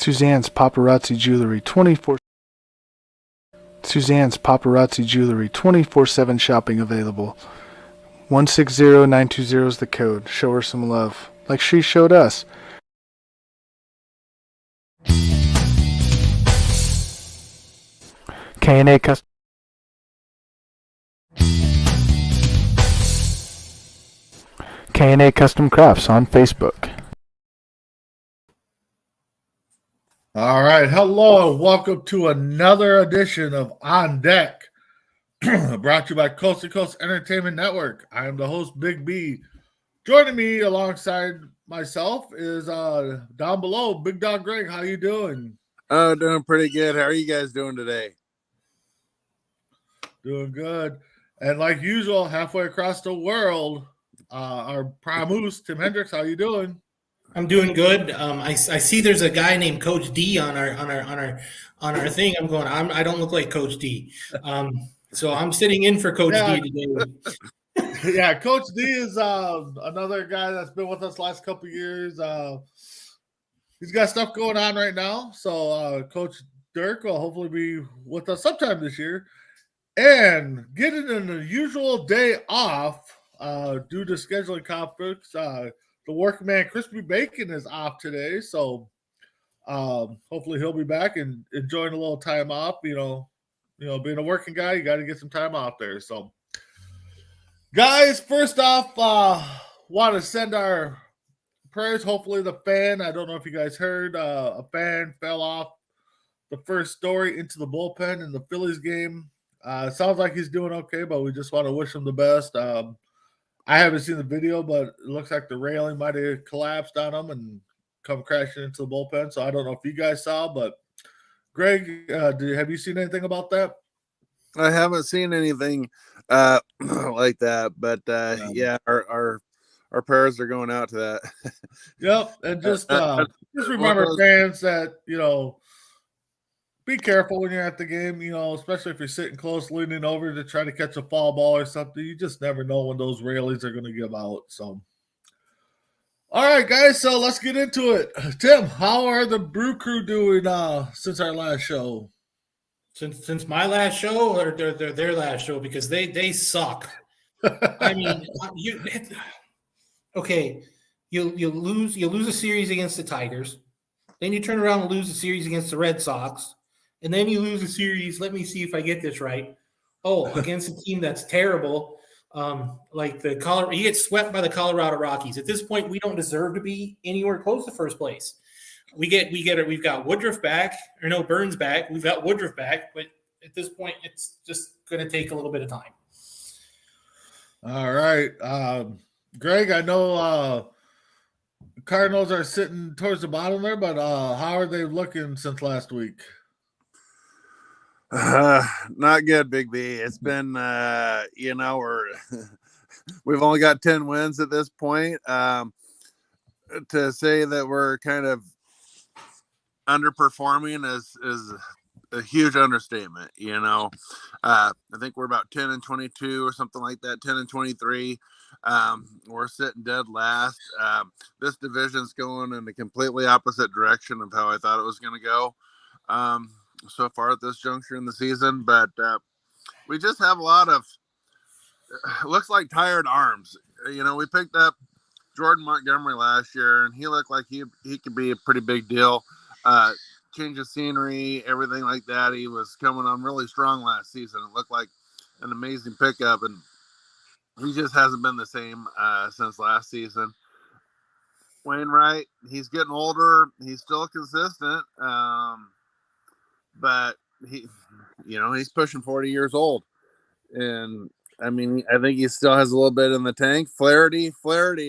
Suzanne's Paparazzi Jewelry 24. Suzanne's Paparazzi Jewelry 24/7 shopping available. 160920 is the code. Show her some love, like she showed us. K&A Custom. K&A Custom Crafts on Facebook. All right. Hello and welcome to another edition of On Deck, brought to you by Coast to Coast Entertainment Network. I am the host, Big B. Joining me alongside myself is down below, Big Dog Greg. How you doing? Oh, doing pretty good. How are you guys doing today? Doing good. And like usual, halfway across the world, our Primus, Tim Hendricks. How you doing? I'm doing good. I see there's a guy named Coach D on our thing. I'm going. I don't look like Coach D, so I'm sitting in for Coach D today. Yeah, Coach D is another guy that's been with us last couple years. He's got stuff going on right now, so Coach Dirk will hopefully be with us sometime this year, and getting an unusual day off due to scheduling conflicts. The workman Crispy Bacon is off today, so hopefully he'll be back and enjoying a little time off. You know, being a working guy, you got to get some time off there. So, guys, first off, want to send our prayers. Hopefully, the fan. I don't know if you guys heard, a fan fell off the first story into the bullpen in the Phillies game. Sounds like he's doing okay, but we just want to wish him the best. I haven't seen the video, but it looks like the railing might have collapsed on him and come crashing into the bullpen. So I don't know if you guys saw, but Greg, have you seen anything about that? I haven't seen anything like that, but yeah, our prayers are going out to that. Yep, and just remember, fans, that be careful when you're at the game, especially if you're sitting close, leaning over to try to catch a foul ball or something. You just never know when those railings are going to give out. So, all right, guys, so let's get into it. Tim, how are the Brew Crew doing since our last show? Since my last show, or their last show, because they suck. I mean, you lose a series against the Tigers, then you turn around and lose a series against the Red Sox. And then you lose a series. Let me see if I get this right. Against a team that's terrible, like the Colorado. You get swept by the Colorado Rockies. At this point, we don't deserve to be anywhere close to first place. We've got Woodruff back, or no, Burns back. We've got Woodruff back, but at this point, it's just going to take a little bit of time. All right, Greg. I know Cardinals are sitting towards the bottom there, but how are they looking since last week? Not good, Big B. It's been, we've only got 10 wins at this point. To say that we're kind of underperforming is a huge understatement. I think we're about 10-22 or something like that, 10-23. We're sitting dead last. This division's going in a completely opposite direction of how I thought it was going to go. So far at this juncture in the season, but we just have a lot of looks like tired arms. We picked up Jordan Montgomery last year, and he looked like he could be a pretty big deal. Change of scenery, everything like that. He was coming on really strong last season. It looked like an amazing pickup, and he just hasn't been the same since last season. Wainwright, he's getting older. He's still consistent. But he's pushing 40 years old. And I mean, I think he still has a little bit in the tank. Flaherty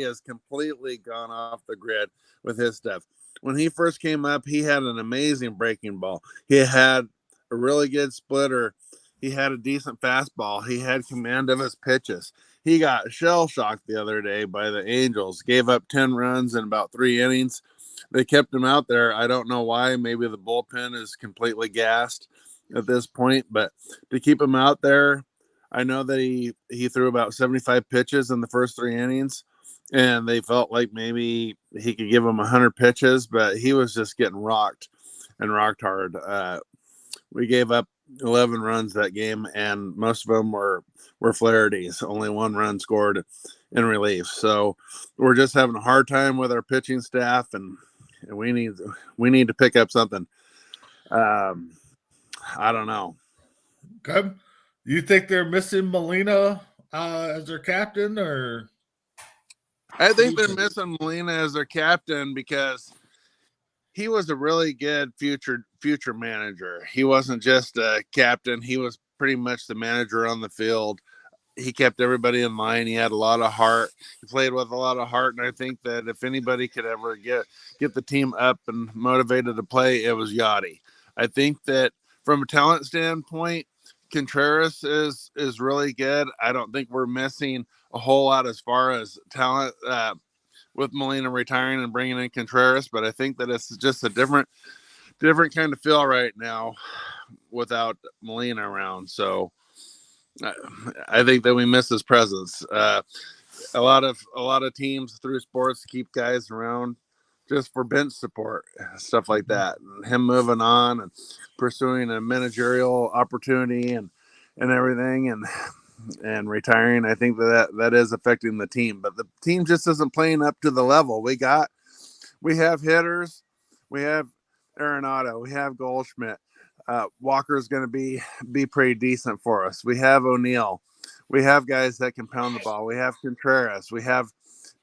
has completely gone off the grid with his stuff. When he first came up, he had an amazing breaking ball. He had a really good splitter. He had a decent fastball. He had command of his pitches. He got shell-shocked the other day by the Angels, gave up 10 runs in about 3 innings. They kept him out there. I don't know why. Maybe the bullpen is completely gassed at this point, but to keep him out there, I know that he threw about 75 pitches in the first 3 innings, and they felt like maybe he could give them 100 pitches, but he was just getting rocked. and rocked hard. We gave up 11 runs that game, and most of them were Flaherty's. Only 1 run scored in relief. So we're just having a hard time with our pitching staff, and we need to pick up something. I don't know. Okay. You think they're missing Molina as their captain, or? I think they're missing Molina as their captain because he was a really good future manager. He wasn't just a captain. He was pretty much the manager on the field. He kept everybody in line. He had a lot of heart. He played with a lot of heart. And I think that if anybody could ever get the team up and motivated to play, it was Yachty. I think that from a talent standpoint, Contreras is really good. I don't think we're missing a whole lot as far as talent with Molina retiring and bringing in Contreras, but I think that it's just a different kind of feel right now without Molina around. So I think that we miss his presence. A lot of teams through sports keep guys around just for bench support, stuff like that. And him moving on and pursuing a managerial opportunity and everything and retiring, I think that is affecting the team. But the team just isn't playing up to the level. We have hitters, we have Arenado, we have Goldschmidt. Walker's going to be pretty decent for us. We have O'Neill. We have guys that can pound the ball. We have Contreras. We have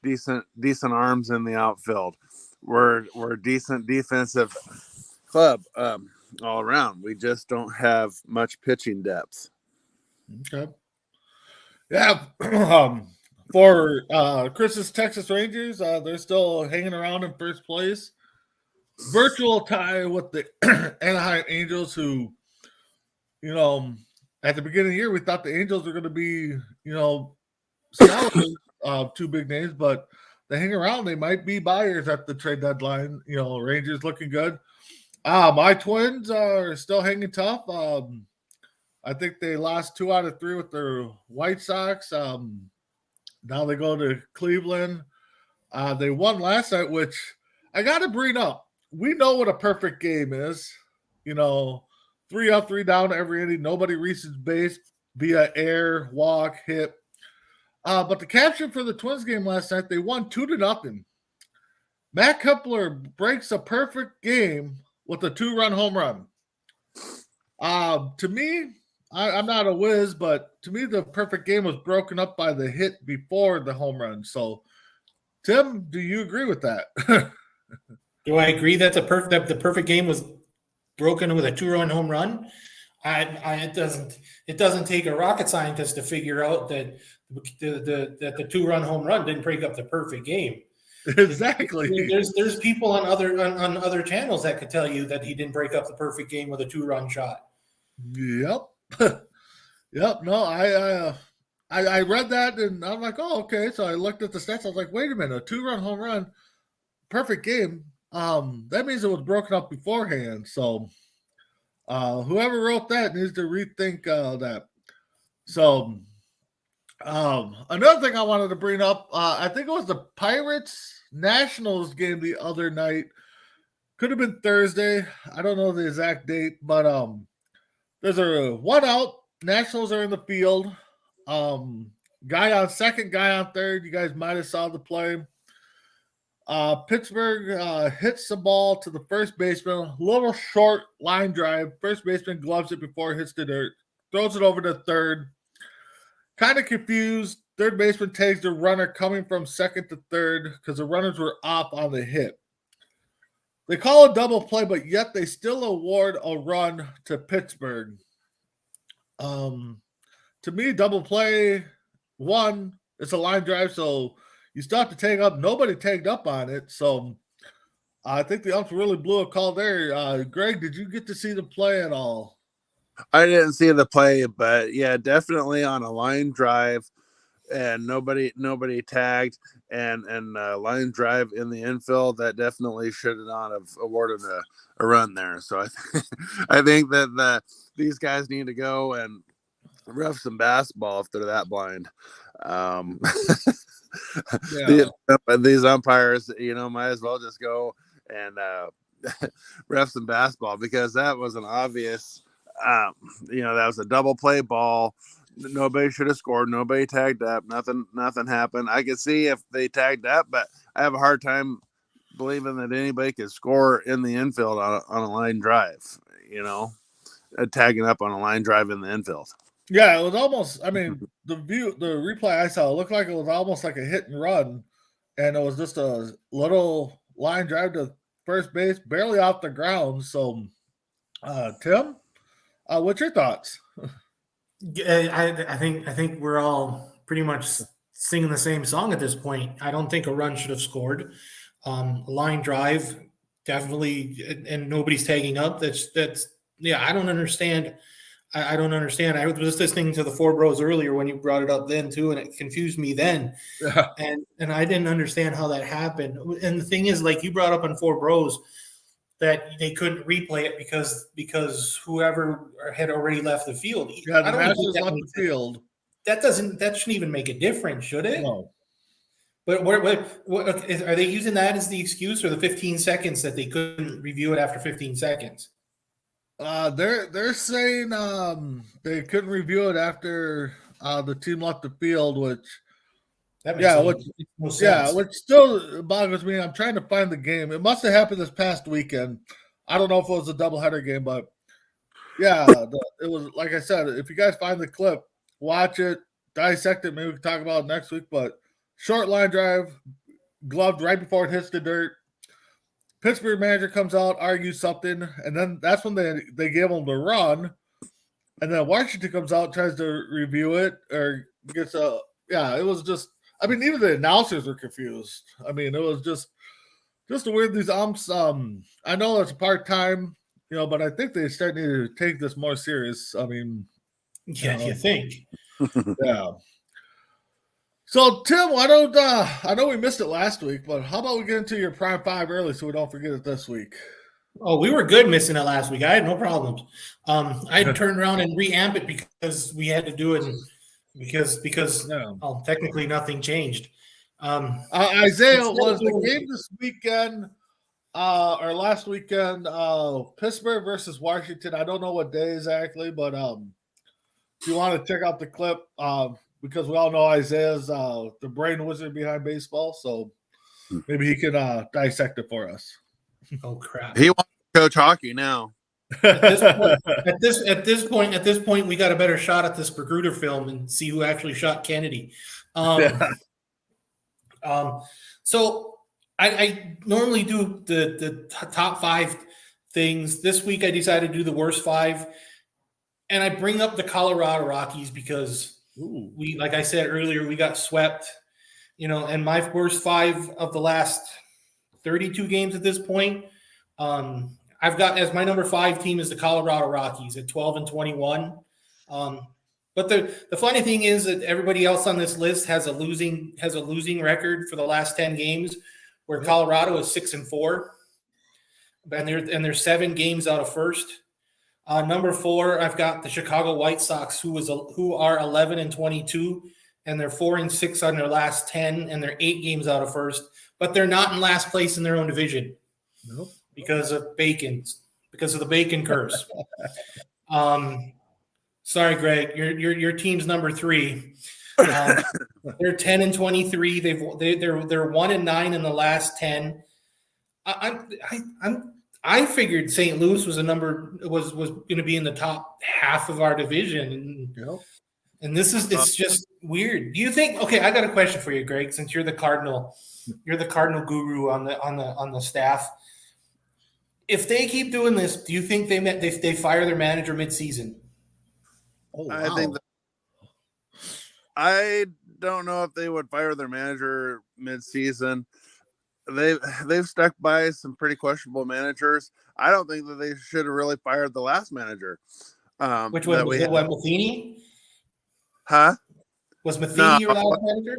decent arms in the outfield. We're a decent defensive club all around. We just don't have much pitching depth. Okay. Yeah. For Chris's Texas Rangers, they're still hanging around in first place. Virtual tie with the Anaheim Angels, who, at the beginning of the year, we thought the Angels were going to be, solid, 2 big names, but they hang around. They might be buyers at the trade deadline. Rangers looking good. My Twins are still hanging tough. I think they lost 2 out of 3 with their White Sox. Now they go to Cleveland. They won last night, which I got to bring up. We know what a perfect game is. 3 up, 3 down every inning. Nobody reaches base via air, walk, hit. But the caption for the Twins game last night, they won 2-0. Matt Kepler breaks a perfect game with a 2-run home run. To me, I'm not a whiz, but to me, the perfect game was broken up by the hit before the home run. So, Tim, do you agree with that? Do I agree that the perfect game was broken with a 2-run home run? It doesn't take a rocket scientist to figure out that the 2-run home run didn't break up the perfect game. Exactly. There's people on other channels that could tell you that he didn't break up the perfect game with a 2-run shot. Yep. Yep. No, I read that and I'm like, oh, okay. So I looked at the stats. I was like, wait a minute, a 2-run home run, perfect game. That means it was broken up beforehand. So whoever wrote that needs to rethink that. So another thing I wanted to bring up, I think it was the Pirates Nationals game the other night. Could have been Thursday. I don't know the exact date, but there's a 1 out. Nationals are in the field. Guy on second, guy on third. You guys might have saw the play. Pittsburgh hits the ball to the first baseman. A little short line drive. First baseman gloves it before it hits the dirt. Throws it over to third. Kind of confused. Third baseman tags the runner coming from second to third because the runners were off on the hit. They call a double play, but yet they still award a run to Pittsburgh. To me, double play, 1, it's a line drive, so you still have to tag up. Nobody tagged up on it, so I think the umps really blew a call there. Greg, did you get to see the play at all? I didn't see the play, but yeah, definitely on a line drive, and nobody tagged, and line drive in the infield, that definitely should not have awarded a run there. So I think that these guys need to go and ref some basketball if they're that blind. Yeah. These umpires, might as well just go and refs in basketball, because that was an obvious, that was a double play ball. Nobody should have scored. Nobody tagged up. Nothing happened. I could see if they tagged up, but I have a hard time believing that anybody could score in the infield on a line drive, tagging up on a line drive in the infield. Yeah, it was almost, I mean, the replay I saw, it looked like it was almost like a hit and run, and it was just a little line drive to first base, barely off the ground. So, Tim, what's your thoughts? I think we're all pretty much singing the same song at this point. I don't think a run should have scored. Line drive, definitely, and nobody's tagging up. I don't understand. I don't understand. I was just listening to the Four Bros earlier when you brought it up then too, and it confused me then. And I didn't understand how that happened. And the thing is, like you brought up on Four Bros, that they couldn't replay it because whoever had already left the field. Yeah, the Masters left the field. That shouldn't even make a difference, should it? No. But what are they using that as the excuse, or the 15 seconds that they couldn't review it after 15 seconds? They're saying they couldn't review it after the team left the field, which which still boggles me. I'm trying to find the game. It must have happened this past weekend. I don't know if it was a doubleheader game, but it was, like I said, if you guys find the clip, watch it, dissect it. Maybe we can talk about it next week. But short line drive, gloved right before it hits the dirt. Pittsburgh manager comes out, argues something, and then that's when they give him the run. And then Washington comes out, tries to review it, or gets it was just, I mean, even the announcers were confused. I mean, it was just the weird, these umps. I know it's part-time, but I think they start needing to take this more serious. I mean, you think? Yeah. So, Tim, why don't I know we missed it last week, but how about we get into your prime five early so we don't forget it this week? Oh, we were good missing it last week. I had no problems. I turned around and reamp it because we had to do it because technically nothing changed. Isaiah, was the game this weekend or last weekend Pittsburgh versus Washington? I don't know what day exactly, but if you want to check out the clip, because we all know Isaiah's the brain wizard behind baseball, so maybe he can dissect it for us. Oh crap! He wants to coach hockey now. At this point, we got a better shot at this Magruder film and see who actually shot Kennedy. So I normally do the top five things. This week I decided to do the worst five, and I bring up the Colorado Rockies because we, like I said earlier, we got swept. And my worst five of the last 32 games at this point, I've got as my number 5 team is the Colorado Rockies at 12-21. But the funny thing is that everybody else on this list has a losing record for the last 10 games, where Colorado is 6-4, and they're 7 games out of first. Number 4, I've got the Chicago White Sox, who are 11-22, and they're 4-6 on their last 10, and they're 8 games out of first. But they're not in last place in their own division because of the bacon curse. Sorry, Greg, your team's number 3. They're 10-23. They're 1-9 in the last 10. I figured St. Louis was was going to be in the top half of our division, and it's just weird. Do you think? Okay, I got a question for you, Greg. Since you're the Cardinal guru on the staff, if they keep doing this, do you think they fire their manager midseason? Oh, wow. I think I don't know if they would fire their manager midseason. They've stuck by some pretty questionable managers. I don't think that they should have really fired the last manager. Which one was Matheny? Huh? Was Matheny your last manager?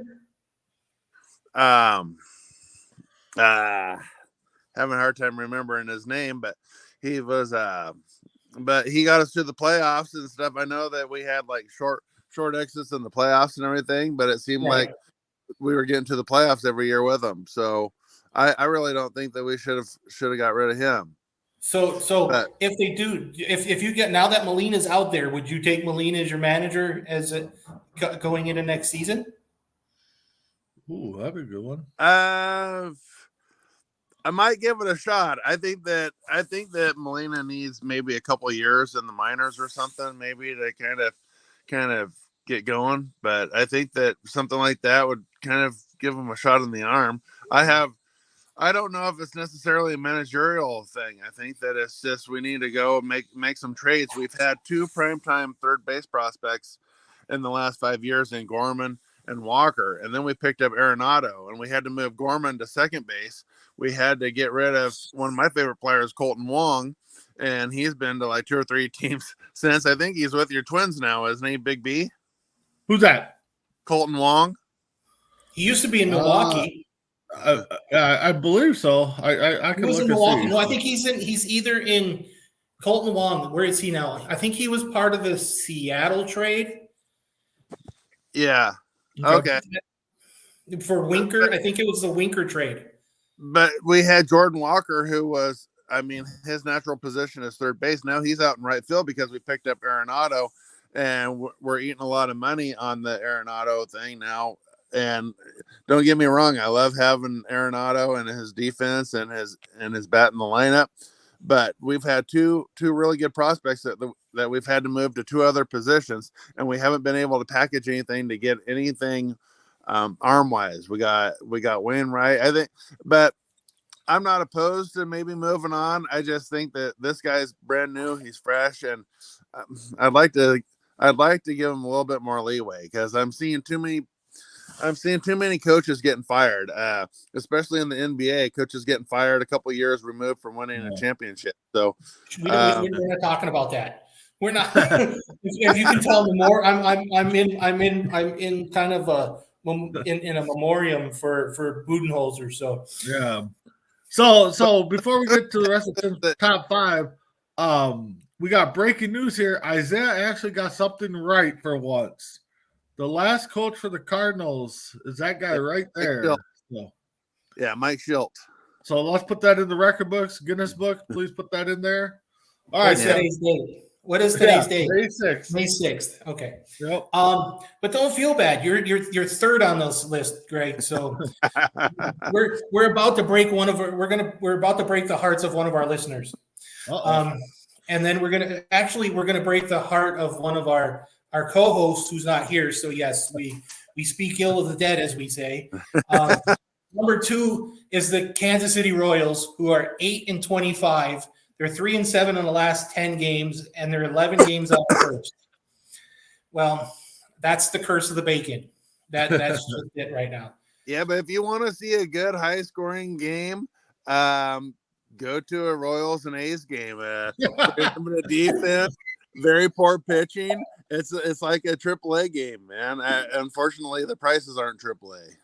Having a hard time remembering his name, but he was but he got us to the playoffs and stuff. I know that we had like short exits in the playoffs and everything, but it seemed like we were getting to the playoffs every year with him. So I really don't think that we should have got rid of him. So But- if they do, if you get now that Molina's out there, would you take Molina as your manager going into next season? Ooh, that'd be a good one. I might give it a shot. I think that Molina needs maybe a couple of years in the minors or something, maybe to kind of get going. But I think that something like that would kind of give him a shot in the arm. I don't know if it's necessarily a managerial thing. I think that it's just we need to go make some trades. We've had 2 primetime third base prospects in the last 5 years in Gorman and Walker, and then we picked up Arenado, and we had to move Gorman to second base. We had to get rid of one of my favorite players, Colton Wong, and he's been to like 2 or 3 teams since. I think he's with your Twins now, isn't he, Big B? Who's that? Colton Wong. He used to be in Milwaukee. I believe so. I He can was look in and Milwaukee. see. No, I think he's either in Colton Wong. Where is he now? I think he was part of the Seattle trade Yeah. Okay. for Winker. I think it was the Winker trade. But we had Jordan Walker, who was, I mean, his natural position is third base. Now he's out in right field because we picked up Arenado, and we're eating a lot of money on the Arenado thing now. And don't get me wrong, I love having Arenado and his defense and his bat in the lineup. But we've had two really good prospects that we've had to move to 2 other positions, and we haven't been able to package anything to get anything arm wise. We got Wainwright, I think, but I'm not opposed to maybe moving on. I just think that this guy's brand new, he's fresh, and I'd like to give him a little bit more leeway because I'm seeing too many coaches getting fired, especially in the NBA. Coaches getting fired a couple years removed from winning a championship. So We're not talking about that. We're not. If you can tell me more, I'm in kind of in a memoriam for Budenholzer. So Yeah. So before we get to the rest of the top 5, we got breaking news here. Isaiah actually got something right for once. The last coach for the Cardinals is that guy right there. So, yeah, Mike Schilt. so let's put that in the record books, Guinness book. Please put that in there. All right. what's today's date? What is today's date? May 6th. May 6th. Okay. Yep. But don't feel bad. You're third on this list, Greg. So we're about to break we're about to break the hearts of one of our listeners. And then we're gonna break the heart of one of our co-host who's not here. So yes, we speak ill of the dead, as we say. Number 2 is the Kansas City Royals, who are 8-25. They're 3-7 in the last 10 games, and they're 11 games out of first. Well, that's the curse of the bacon. That's just it right now. Yeah, but if you want to see a good high-scoring game, go to a Royals and A's game. The defense, very poor pitching. It's like a AAA game, man. Unfortunately, the prices aren't AAA.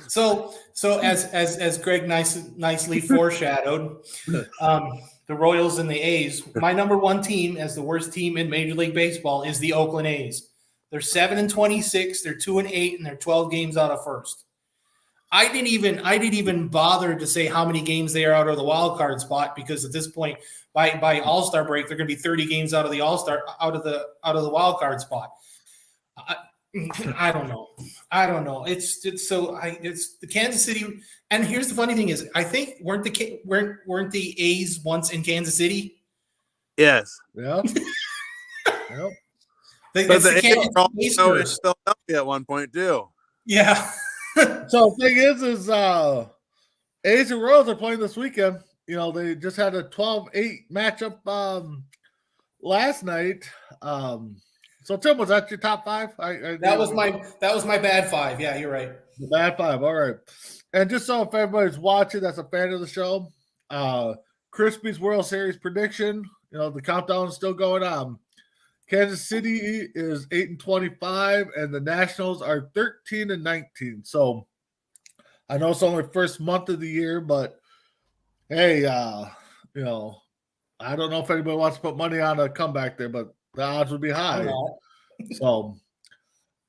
So as Greg nicely foreshadowed, the Royals and the A's. My number 1 team, as the worst team in Major League Baseball, is the Oakland A's. They're 7-26. They're 2-8, and they're 12 games out of first. I didn't even bother to say how many games they are out of the wild card spot, because at this point, by All-Star break, they're going to be 30 games out of the out of the wild card spot. I don't know. It's the Kansas City. And here's the funny thing is, I think weren't the A's once in Kansas City? yes, Yeah. Yep. but the A's were A's also in curse. Philadelphia at one point too. Yeah. So the thing is A's and Royals are playing this weekend. You know, they just had a 12-8 matchup last night. So Tim, was that your top 5? That was my bad 5. Yeah, you're right. The bad 5. All right. And just so if everybody's watching that's a fan of the show, Crispy's World Series prediction, you know, the countdown is still going on. Kansas City is 8-25, and the Nationals are 13-19. So I know it's only first month of the year, but hey, you know, I don't know if anybody wants to put money on a comeback there, but the odds would be high. So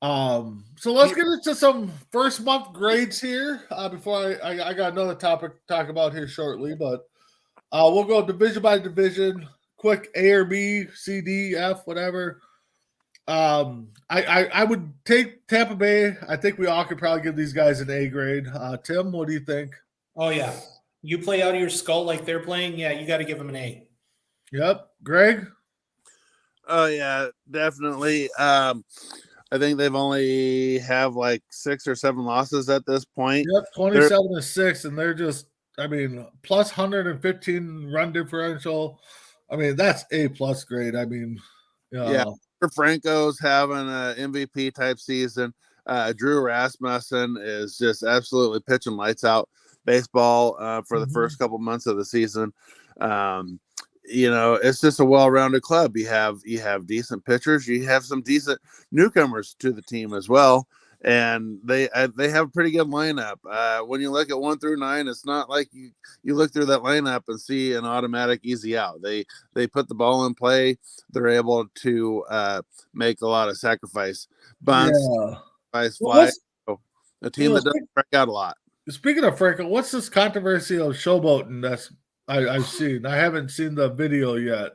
So let's get into some first month grades here before I got another topic to talk about here shortly, but we'll go division by division, quick A or B, C, D, F, whatever. I would take Tampa Bay. I think we all could probably give these guys an A grade. Tim, what do you think? Oh yeah, you play out of your skull like they're playing. Yeah, you got to give them an A. Yep, Greg. Oh yeah, definitely. I think they've only have like 6 or 7 losses at this point. Yep, 27-6, and they're just, I mean, plus 115 run differential. I mean, that's A plus grade. I mean, Yeah, Franco's having an MVP type season. Drew Rasmussen is just absolutely pitching lights out baseball for the first couple months of the season. It's just a well-rounded club. You have decent pitchers. You have some decent newcomers to the team as well, and they have a pretty good lineup. When you look at 1 through 9, it's not like you look through that lineup and see an automatic easy out. They put the ball in play. They're able to make a lot of sacrifice bunts, fly. A team that doesn't break out a lot. Speaking of Franco, what's this controversy of showboating that's I've seen? I haven't seen the video yet.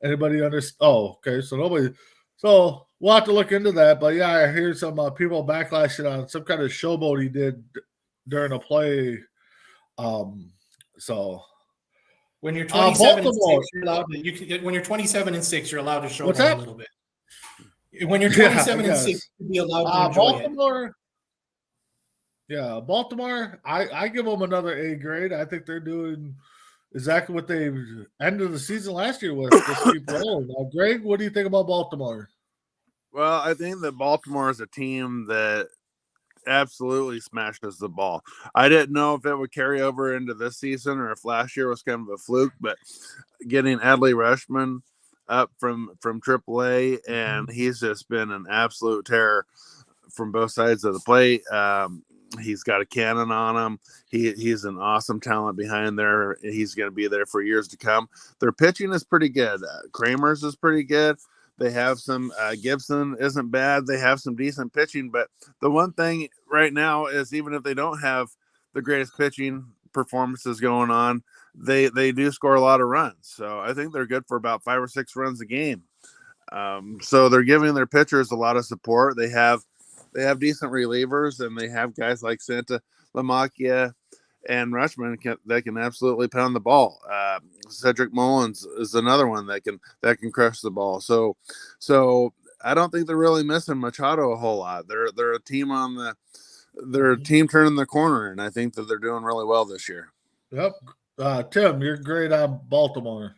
Anybody understand? Oh, okay. So nobody. So we'll have to look into that. But yeah, I hear some people backlashing on some kind of showboat he did during a play. So when you're 27 and 6, you're allowed to, when you're 27 and 6, you're allowed to show What's that that? a little bit. When you're 27 and 6, you'll be allowed to enjoy Baltimore. Yeah, Baltimore. I give them another A grade. I think they're doing exactly what they ended the season last year with. Just keep rolling. Now, Greg, what do you think about Baltimore? Well, I think that Baltimore is a team that absolutely smashes the ball. I didn't know if it would carry over into this season or if last year was kind of a fluke, but getting Adley Rutschman up from AAA, and he's just been an absolute terror from both sides of the plate. He's got a cannon on him. He's an awesome talent behind there. He's going to be there for years to come. Their pitching is pretty good. Kramer's is pretty good. They have some Gibson isn't bad. They have some decent pitching, but the one thing right now is even if they don't have the greatest pitching performances going on, they do score a lot of runs. So I think they're good for about 5 or 6 runs a game. So they're giving their pitchers a lot of support. They have decent relievers, and they have guys like Santa LaMacchia and Rutschman that can absolutely pound the ball. Cedric Mullins is another one that can crush the ball. So I don't think they're really missing Machado a whole lot. They're a team they're a team turning the corner, and I think that they're doing really well this year. Yep. Tim, you're great on Baltimore.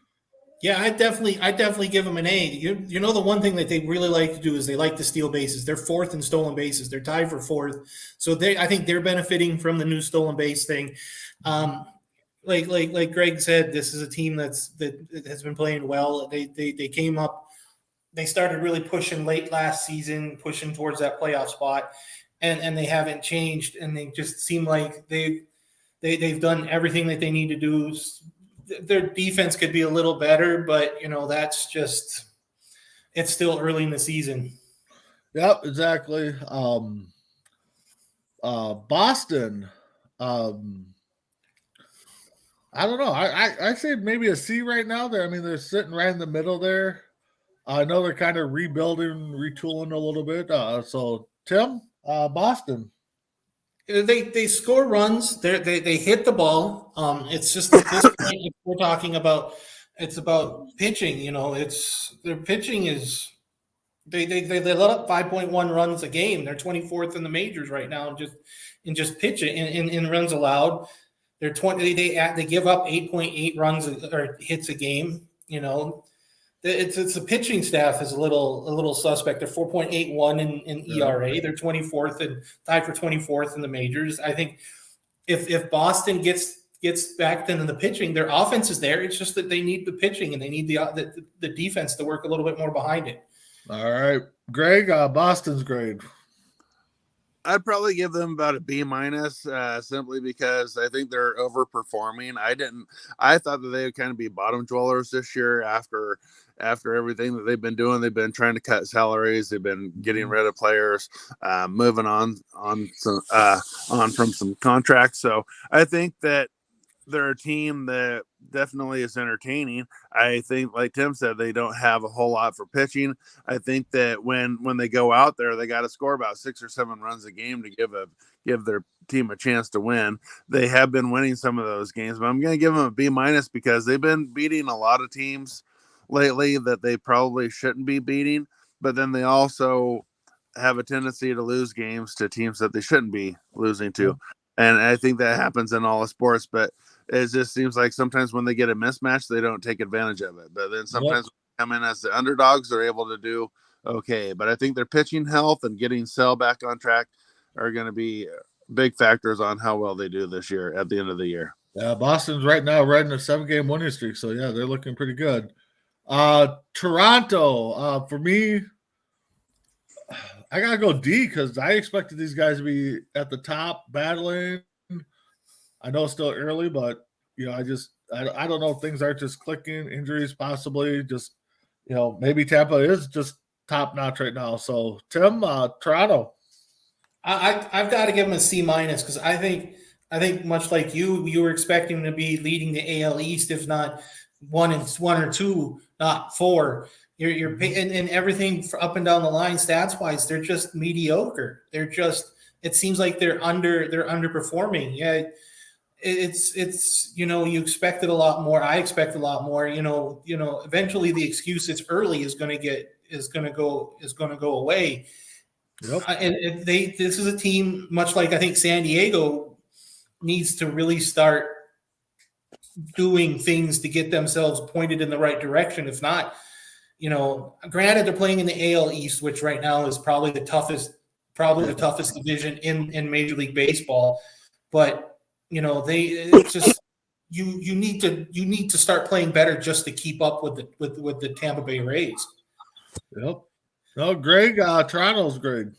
Yeah, I definitely give them an A. You know, the one thing that they really like to do is they like to steal bases. They're 4th in stolen bases. They're tied for 4th. So I think they're benefiting from the new stolen base thing. Like Greg said, this is a team that has been playing well. They came up, they started really pushing late last season, pushing towards that playoff spot, and they haven't changed. And they just seem like they've done everything that they need to do. Their defense could be a little better, but that's just, it's still early in the season. Yep, exactly. Boston. I don't know. I say maybe a C right now. They're sitting right in the middle there. I know they're kind of rebuilding, retooling a little bit. So Tim, Boston. They score runs. They hit the ball. It's just at this point if we're talking about, it's about pitching. Their pitching is they let up 5.1 runs a game. They're 24th in the majors right now, in just pitching in runs allowed. They're 20. They give up 8.8 runs or hits a game. It's the pitching staff is a little suspect. They're 4.81 in ERA. They're 24th and tied for 24th in the majors. I think if Boston gets back into the pitching, their offense is there. It's just that they need the pitching and they need the defense to work a little bit more behind it. All right, Greg, Boston's grade. I'd probably give them about a B minus, simply because I think they're overperforming. I thought that they would kind of be bottom dwellers this year after everything that they've been doing. They've been trying to cut salaries. They've been getting rid of players, moving on from some contracts. So I think that they're a team that definitely is entertaining. I think, like Tim said, they don't have a whole lot for pitching. I think that when they go out there, they got to score about 6 or 7 runs a game to give their team a chance to win. They have been winning some of those games, but I'm going to give them a B minus because they've been beating a lot of teams lately that they probably shouldn't be beating, but then they also have a tendency to lose games to teams that they shouldn't be losing to. And I think that happens in all the sports, but it just seems like sometimes when they get a mismatch, they don't take advantage of it. But then sometimes when they come in as the underdogs, they're able to do okay. But I think their pitching health and getting Sale back on track are going to be big factors on how well they do this year at the end of the year. Yeah, Boston's right now riding a 7-game winning streak, so yeah, they're looking pretty good. Toronto, for me, I gotta go D because I expected these guys to be at the top battling. I know it's still early, but I don't know if things aren't just clicking, injuries possibly, just maybe Tampa is just top notch right now. So Tim, Toronto. I've got to give them a C minus because I think much like you were expecting them to be leading the AL East, if not one or two, not 4. You're and everything up and down the line stats wise, they're just mediocre. It seems like they're underperforming. Yeah, it's you expected a lot more. I expect a lot more. Eventually the excuse it's early is going to go away. Yep. And this is a team much like I think San Diego needs to really start doing things to get themselves pointed in the right direction. If not, granted they're playing in the AL East, which right now is probably the toughest division in Major League Baseball. But it's just you need to start playing better just to keep up with the Tampa Bay Rays. Yep. No, Greg, Toronto's Greg.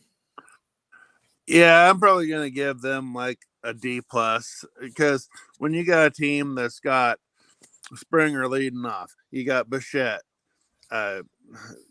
Yeah, I'm probably going to give them like a D plus because when you got a team that's got Springer leading off, you got Bichette,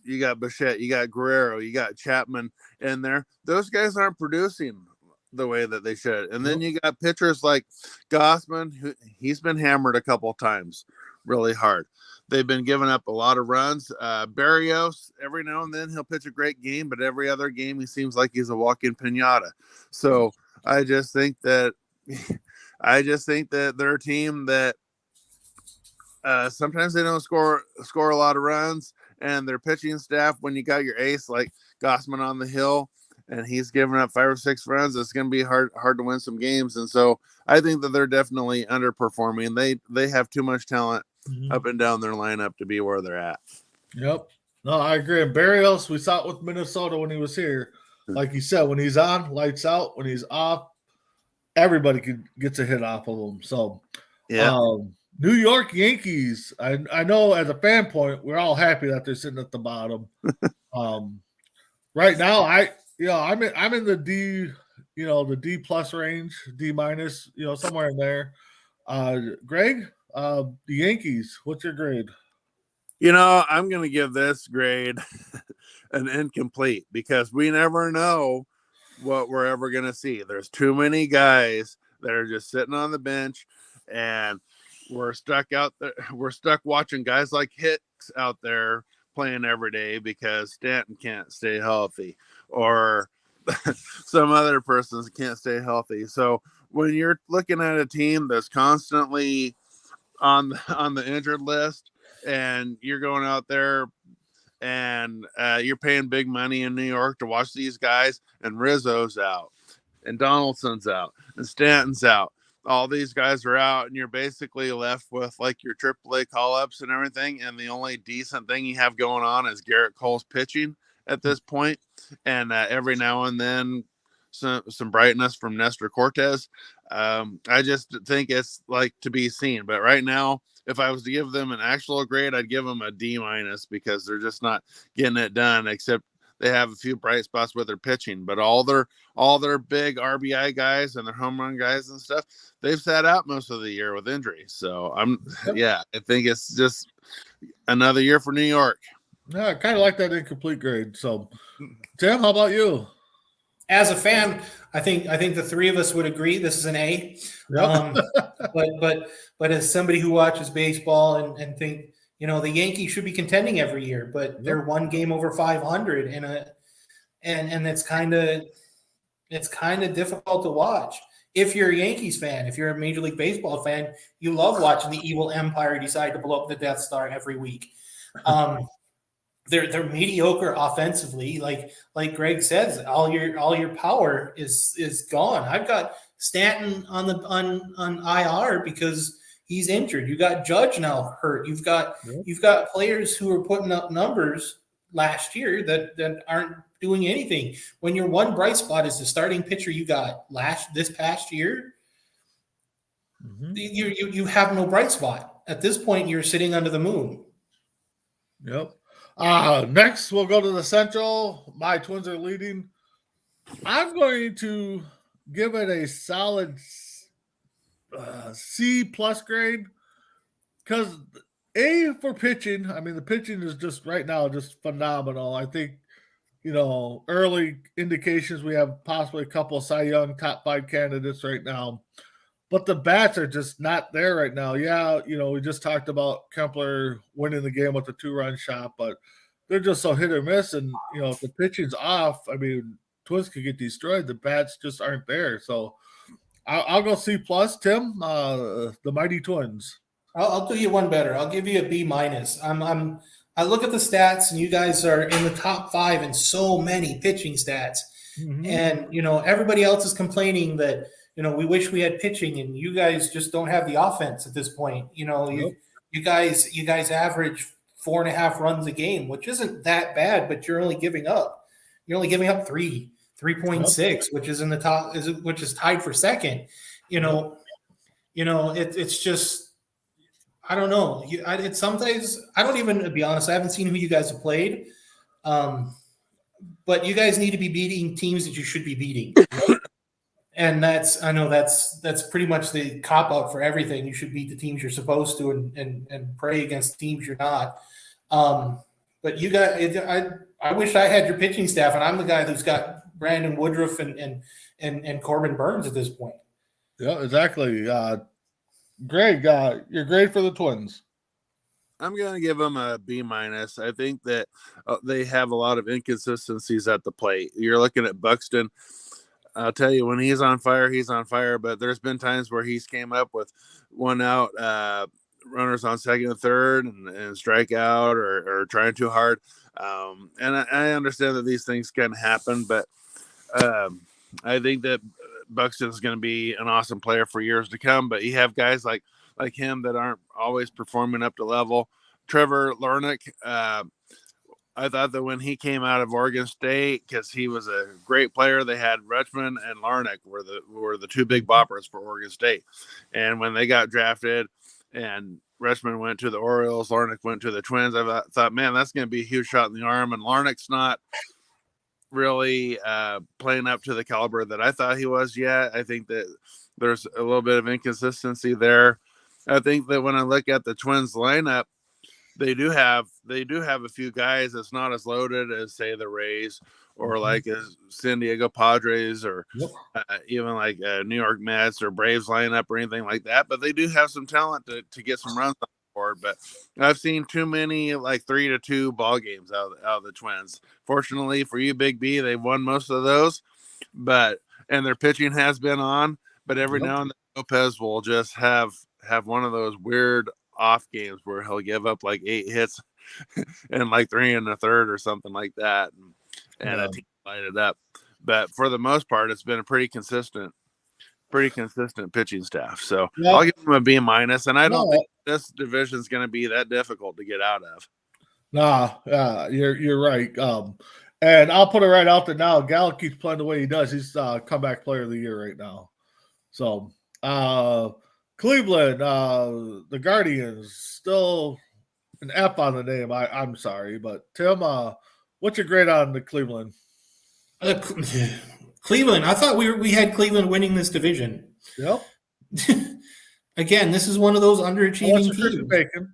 you got Guerrero, you got Chapman in there. Those guys aren't producing the way that they should. And then you got pitchers like Gossman, who he's been hammered a couple of times really hard. They've been giving up a lot of runs. Barrios, every now and then he'll pitch a great game, but every other game he seems like he's a walking pinata. So I just think that they're a team that sometimes they don't score a lot of runs, and their pitching staff, when you got your ace like Gossman on the hill and he's giving up 5 or 6 runs, it's going to be hard to win some games. And so I think that they're definitely underperforming. They have too much talent up and down their lineup to be where they're at. Yep. No, I agree. And Barrios, we saw it with Minnesota when he was here. Like you said, when he's on, lights out. When he's off, everybody gets a hit off of him. So, yeah. New York Yankees. I know as a fan point, we're all happy that they're sitting at the bottom. Right now, I'm in the D, the D plus range, D minus, somewhere in there. Greg, the Yankees, what's your grade? I'm going to give this grade an incomplete because we never know what we're ever going to see. There's too many guys that are just sitting on the bench, and we're stuck out there. We're stuck watching guys like Hicks out there playing every day because Stanton can't stay healthy, or some other persons can't stay healthy. So when you're looking at a team that's constantly on the injured list, and you're going out there and you're paying big money in New York to watch these guys, and Rizzo's out, and Donaldson's out, and Stanton's out. All these guys are out, and you're basically left with like your AAA call-ups and everything, and the only decent thing you have going on is Garrett Cole's pitching at this point, and every now and then some brightness from Nestor Cortez. I just think it's like to be seen. But right now, if I was to give them an actual grade, I'd give them a D minus because they're just not getting it done, except they have a few bright spots with their pitching, but all their big RBI guys and their home run guys and stuff, they've sat out most of the year with injuries. So I think it's just another year for New York. Yeah, I kind of like that incomplete grade. So, Tim, how about you? As a fan, I think the three of us would agree this is an A. Yep. But as somebody who watches baseball and think, the Yankees should be contending every year, but they're one game over 500 and it's kind of difficult to watch. If you're a Yankees fan, if you're a Major League Baseball fan, you love watching the evil empire decide to blow up the Death Star every week. They're mediocre offensively, like Greg says. All your power is gone. I've got Stanton on IR because he's injured. You got Judge now hurt. You've got players who are putting up numbers last year that aren't doing anything. When your one bright spot is the starting pitcher you got this past year, you have no bright spot. At this point, you're sitting under the moon. Yep. Next, we'll go to the Central. My Twins are leading. I'm going to give it a solid C+ grade because A for pitching. I mean, the pitching is just right now just phenomenal. I think, early indications we have possibly a couple of Cy Young top 5 candidates right now. But the bats are just not there right now. Yeah, we just talked about Kepler winning the game with the 2-run shot, but they're just so hit or miss. And, if the pitching's off, I mean, Twins could get destroyed. The bats just aren't there. So I'll go C+. Tim, the Mighty Twins. I'll do you one better. I'll give you a B-. I look at the stats, and you guys are in the top 5 in so many pitching stats. Mm-hmm. And, everybody else is complaining that, we wish we had pitching, and you guys just don't have the offense at this point. You guys average 4.5 runs a game, which isn't that bad, but you're only giving up 3.6, which is in the top, which is tied for second. It's just, I don't know. It's sometimes I don't even, to be honest, I haven't seen who you guys have played, but you guys need to be beating teams that you should be beating. And that's pretty much the cop out for everything. You should beat the teams you're supposed to and pray against teams you're not. But you got, I wish I had your pitching staff, and I'm the guy who's got Brandon Woodruff and Corbin Burns at this point. Yeah, exactly. Greg, your grade for the Twins. I'm going to give them a B-. I think that they have a lot of inconsistencies at the plate. You're looking at Buxton. I'll tell you, when he's on fire, he's on fire. But there's been times where he's came up with 1 out, runners on second and third, and strike out or trying too hard. And I understand that these things can happen, but I think that Buxton's going to be an awesome player for years to come. But you have guys like him that aren't always performing up to level. Trevor Larnach, I thought that when he came out of Oregon State, because he was a great player, they had Rutschman and Larnach were the 2 big boppers for Oregon State. And when they got drafted and Rutschman went to the Orioles, Larnach went to the Twins, I thought, man, that's going to be a huge shot in the arm. And Larnach's not really playing up to the caliber that I thought he was yet. I think that there's a little bit of inconsistency there. I think that when I look at the Twins lineup, they do have a few guys that's not as loaded as, say, the Rays or like as San Diego Padres or even like New York Mets or Braves lineup or anything like that. But they do have some talent to get some runs on the board. But I've seen too many like 3-2 ball games out of the Twins. Fortunately for you, Big B, they've won most of those. And their pitching has been on. But every now and then, Lopez will just have one of those weird off games where he'll give up like 8 hits and like 3 1/3 or something like that, and a team light it up. But for the most part, it's been a pretty consistent pitching staff. So I'll give them a B-, and I don't think this division is going to be that difficult to get out of. Nah, you're right. And I'll put it right out there now. Gallup keeps playing the way he does. He's comeback player of the year right now. So Cleveland, the Guardians, still an F on the name. I'm sorry, but Tim, what's your grade on the Cleveland? Cleveland. I thought we had Cleveland winning this division. Yep. Again, this is one of those What's underachieving your Crispy teams. Bacon?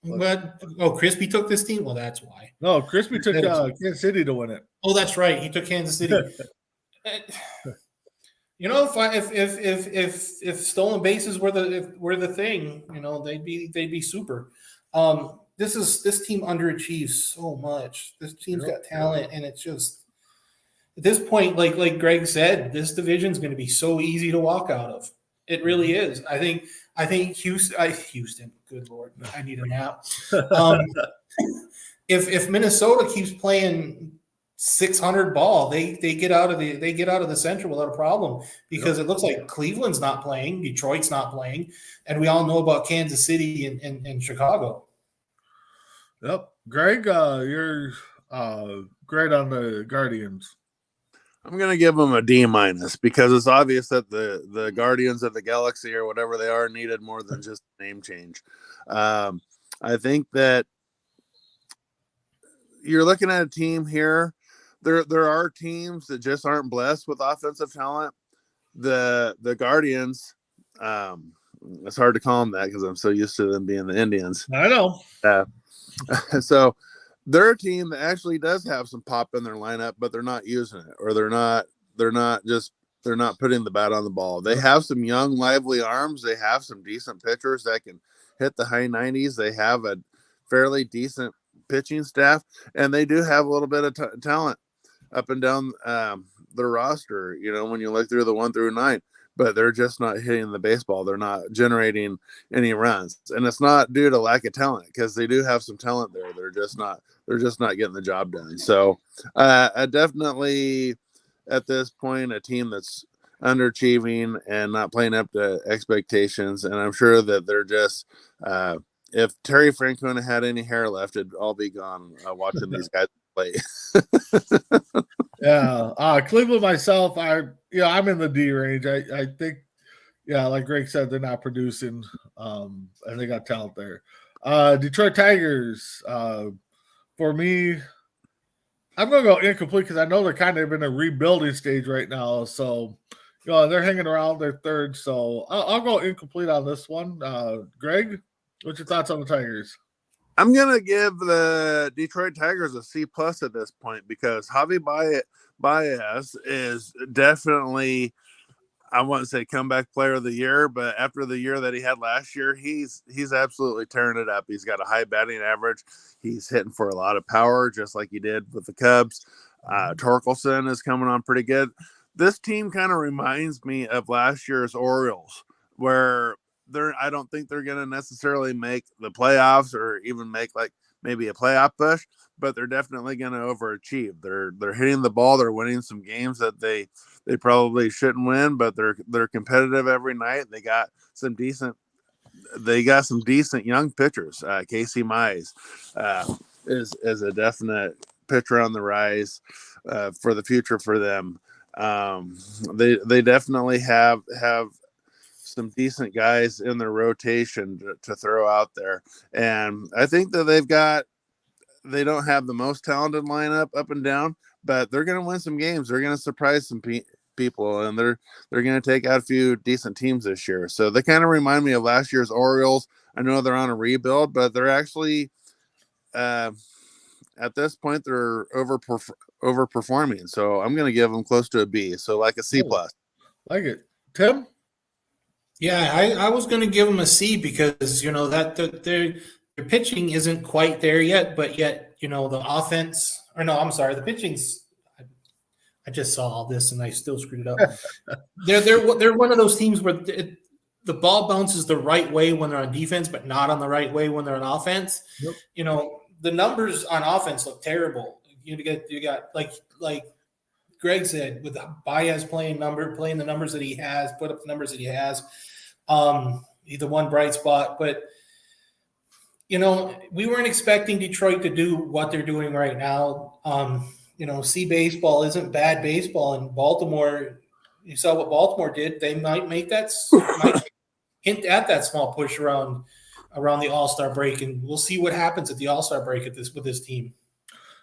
But Crispy took this team. Well, that's why. No, Crispy took Kansas City to win it. Oh, that's right. He took Kansas City. You know, if stolen bases were the thing, you know, they'd be super. This team underachieves so much. This team's got talent, and it's just at this point, like Greg said, this division's going to be so easy to walk out of. It really is. I think Houston. Good Lord, I need a nap. If Minnesota keeps playing 600 ball, they get out of the Central without a problem, because it looks like Cleveland's not playing, Detroit's not playing, and we all know about Kansas City and Chicago. Yep. Greg, you're great on the Guardians. I'm going to give them a D- because it's obvious that the Guardians of the Galaxy or whatever they are needed more than just a name change. I think that you're looking at a team here. There are teams that just aren't blessed with offensive talent. The Guardians, it's hard to call them that because I'm so used to them being the Indians. I know. So they're a team that actually does have some pop in their lineup, but they're not using it, or they're not putting the bat on the ball. They have some young, lively arms. They have some decent pitchers that can hit the high 90s. They have a fairly decent pitching staff, and they do have a little bit of talent up and down the roster, you know, when you look through the 1 through 9, but they're just not hitting the baseball. They're not generating any runs, and it's not due to lack of talent, because they do have some talent there. They're just not getting the job done. So I definitely, at this point, a team that's underachieving and not playing up to expectations. And I'm sure that they're just, if Terry Francona had any hair left, it'd all be gone watching these guys play. Yeah. Cleveland myself, I'm in the D range. I think, like Greg said, they're not producing, and they got talent there. Detroit Tigers, for me, I'm going to go incomplete because I know they're kind of in a rebuilding stage right now. So, they're hanging around their third. So I'll go incomplete on this one. Greg, what's your thoughts on the Tigers? I'm going to give the Detroit Tigers a C+ at this point, because Javi Baez is definitely, I wouldn't say comeback player of the year, but after the year that he had last year, he's absolutely tearing it up. He's got a high batting average. He's hitting for a lot of power, just like he did with the Cubs. Torkelson is coming on pretty good. This team kind of reminds me of last year's Orioles, where I don't think they're going to necessarily make the playoffs or even make like maybe a playoff push, but they're definitely going to overachieve. They're hitting the ball. They're winning some games that they probably shouldn't win, but they're competitive every night. They got some decent young pitchers. Casey Mize is a definite pitcher on the rise for the future for them. They definitely have some decent guys in their rotation to throw out there. And I think that they don't have the most talented lineup up and down, but they're going to win some games. They're going to surprise some people, and they're going to take out a few decent teams this year. So they kind of remind me of last year's Orioles. I know they're on a rebuild, but they're actually, at this point, they're overperforming. So I'm going to give them close to a B. So like a C+. Like it. Tim? Yeah, I was going to give them a C, because that their pitching isn't quite there yet, but yet the offense, or no, I'm sorry, the pitching's. I just saw all this and I still screwed it up. They're one of those teams where the ball bounces the right way when they're on defense, but not on the right way when they're on offense. Yep. The numbers on offense look terrible. You got like Greg said, with Baez playing the numbers that he has, put up the numbers that he has. He's the one bright spot, but we weren't expecting Detroit to do what they're doing right now. C baseball isn't bad baseball, and Baltimore, you saw what Baltimore did. They might make might hint at that small push around the All-Star break, and we'll see what happens at the All-Star break with this team.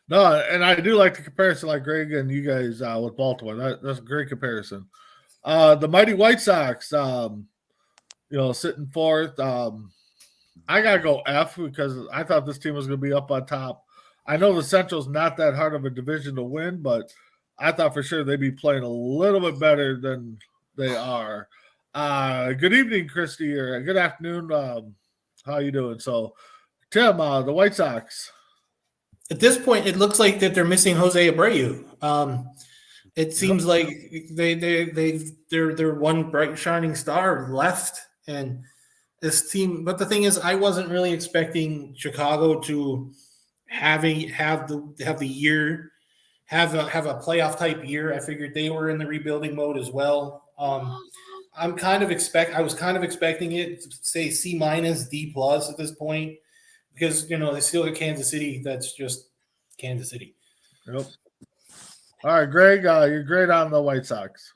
No, and I do like the comparison, like Greg and you guys with Baltimore. That's a great comparison. The mighty White Sox, sitting fourth. I gotta go F because I thought this team was going to be up on top. I know the Central's not that hard of a division to win, but I thought for sure they'd be playing a little bit better than they are. Good evening, Christy, or good afternoon. How you doing? So, Tim, the White Sox. At this point, it looks like that they're missing Jose Abreu. It seems like they're one bright shining star left, and this team. But the thing is, I wasn't really expecting Chicago to have a playoff type year. I figured they were in the rebuilding mode as well. I was kind of expecting it to say C minus D plus at this point. Because, they still get Kansas City. That's just Kansas City. Yep. All right, Greg, you're great on the White Sox.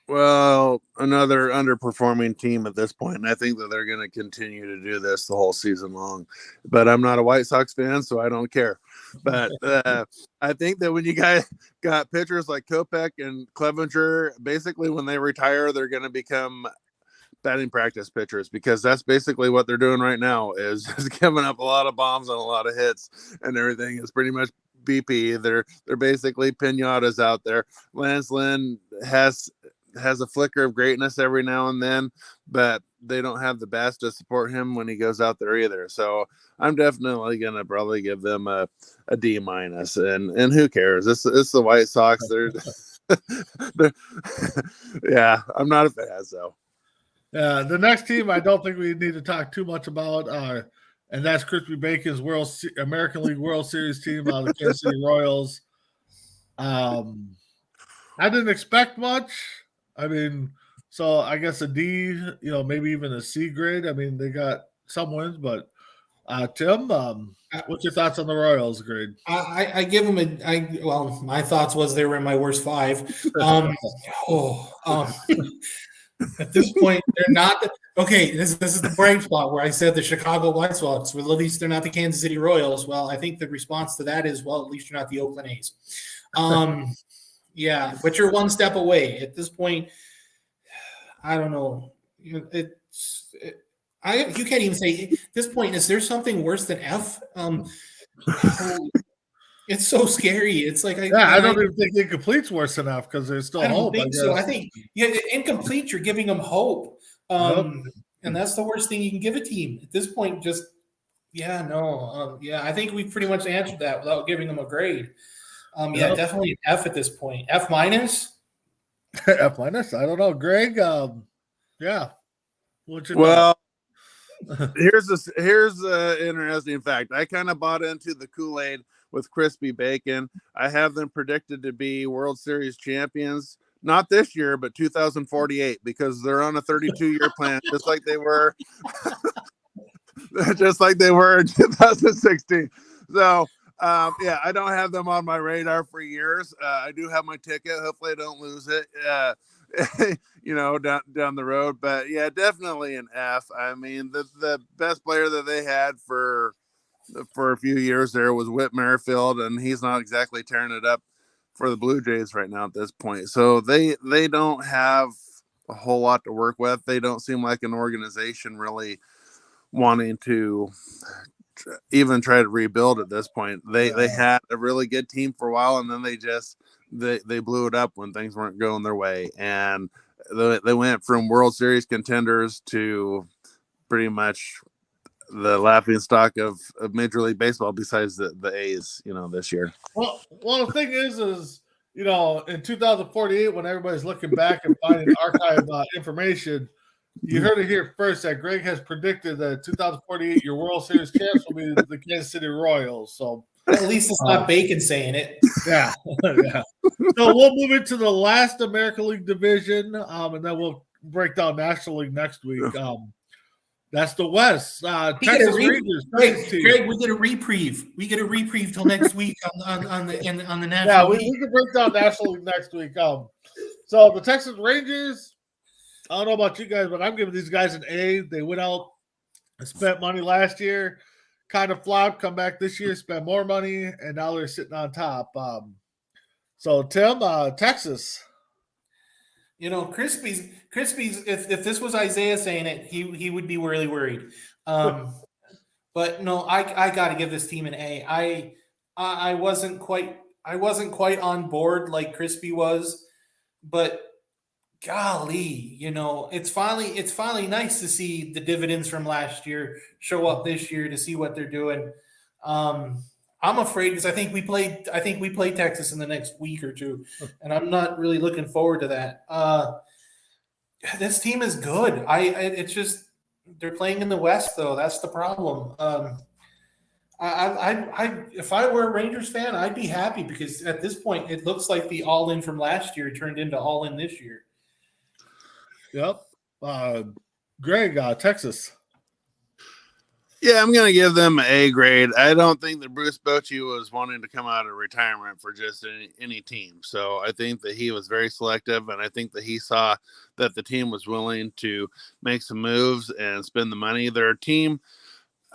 Well, another underperforming team at this point, and I think that they're going to continue to do this the whole season long. But I'm not a White Sox fan, so I don't care. But I think that when you guys got pitchers like Kopech and Clevenger, basically when they retire, they're going to become batting practice pitchers, because that's basically what they're doing right now is giving up a lot of bombs and a lot of hits, and everything is pretty much BP. They're basically pinatas out there. Lance Lynn has a flicker of greatness every now and then, but they don't have the best to support him when he goes out there either. So I'm definitely gonna probably give them a D minus, and who cares? It's the White Sox. They're yeah, I'm not a fan, so. The next team I don't think we need to talk too much about, and that's Crispy Bacon's American League World Series team, the Kansas City Royals. I didn't expect much. I mean, so I guess a D, maybe even a C grade. I mean, they got some wins, but Tim, what's your thoughts on the Royals grade? I give them my thoughts was they were in my worst five. At this point, they're not okay. This is the bright spot where I said the Chicago White Sox. Well, at least they're not the Kansas City Royals. Well, I think the response to that is, well, at least you're not the Oakland A's. Yeah, but you're one step away. At this point, I don't know. You can't even say at this point. Is there something worse than F? It's so scary. It's like I don't even think incomplete's worse enough because there's still hope. I think so. I think incomplete. You're giving them hope, and that's the worst thing you can give a team at this point. I think we pretty much answered that without giving them a grade. Definitely an F at this point. F minus. F minus. I don't know, Greg. Well, here's the interesting fact. I kind of bought into the Kool-Aid with Crispy Bacon. I have them predicted to be World Series champions, not this year, but 2048, because they're on a 32-year plan, just like they were in 2016. So I don't have them on my radar for years. I do have my ticket. Hopefully I don't lose it down the road. But yeah, definitely an F. I mean, the best player that they had for a few years there was Whit Merrifield, and he's not exactly tearing it up for the Blue Jays right now at this point. So they don't have a whole lot to work with. They don't seem like an organization really wanting to even try to rebuild at this point. They had a really good team for a while, and then they blew it up when things weren't going their way, and they went from World Series contenders to pretty much the laughing stock of Major League Baseball, besides the A's, this year. Well, the thing is, in 2048, when everybody's looking back and finding archive information, you heard it here first that Greg has predicted that 2048, your World Series champs will be the Kansas City Royals. So at least it's not Bacon saying it. Yeah. So we'll move into the last American League division, and then we'll break down National League next week. That's the West. Texas Rangers. Greg, we get a reprieve. We get a reprieve till next week on the National League. We can break down National League next week. So the Texas Rangers, I don't know about you guys, but I'm giving these guys an A. They went out and spent money last year, kind of flop, come back this year, spend more money, and now they're sitting on top. So Tim, Texas. Crispy's. If this was Isaiah saying it, he would be really worried. But no, I got to give this team an A. I wasn't quite on board like Crispy was, but golly, it's finally nice to see the dividends from last year show up this year, to see what they're doing. I'm afraid, because I think we play Texas in the next week or two, and I'm not really looking forward to that. This team is good. It's just they're playing in the West, though. That's the problem. If I were a Rangers fan, I'd be happy, because at this point it looks like the all in from last year turned into all in this year. Yep. Greg, Texas. Yeah, I'm going to give them an A grade. I don't think that Bruce Bochy was wanting to come out of retirement for just any team. So I think that he was very selective, and I think that he saw that the team was willing to make some moves and spend the money. Their team,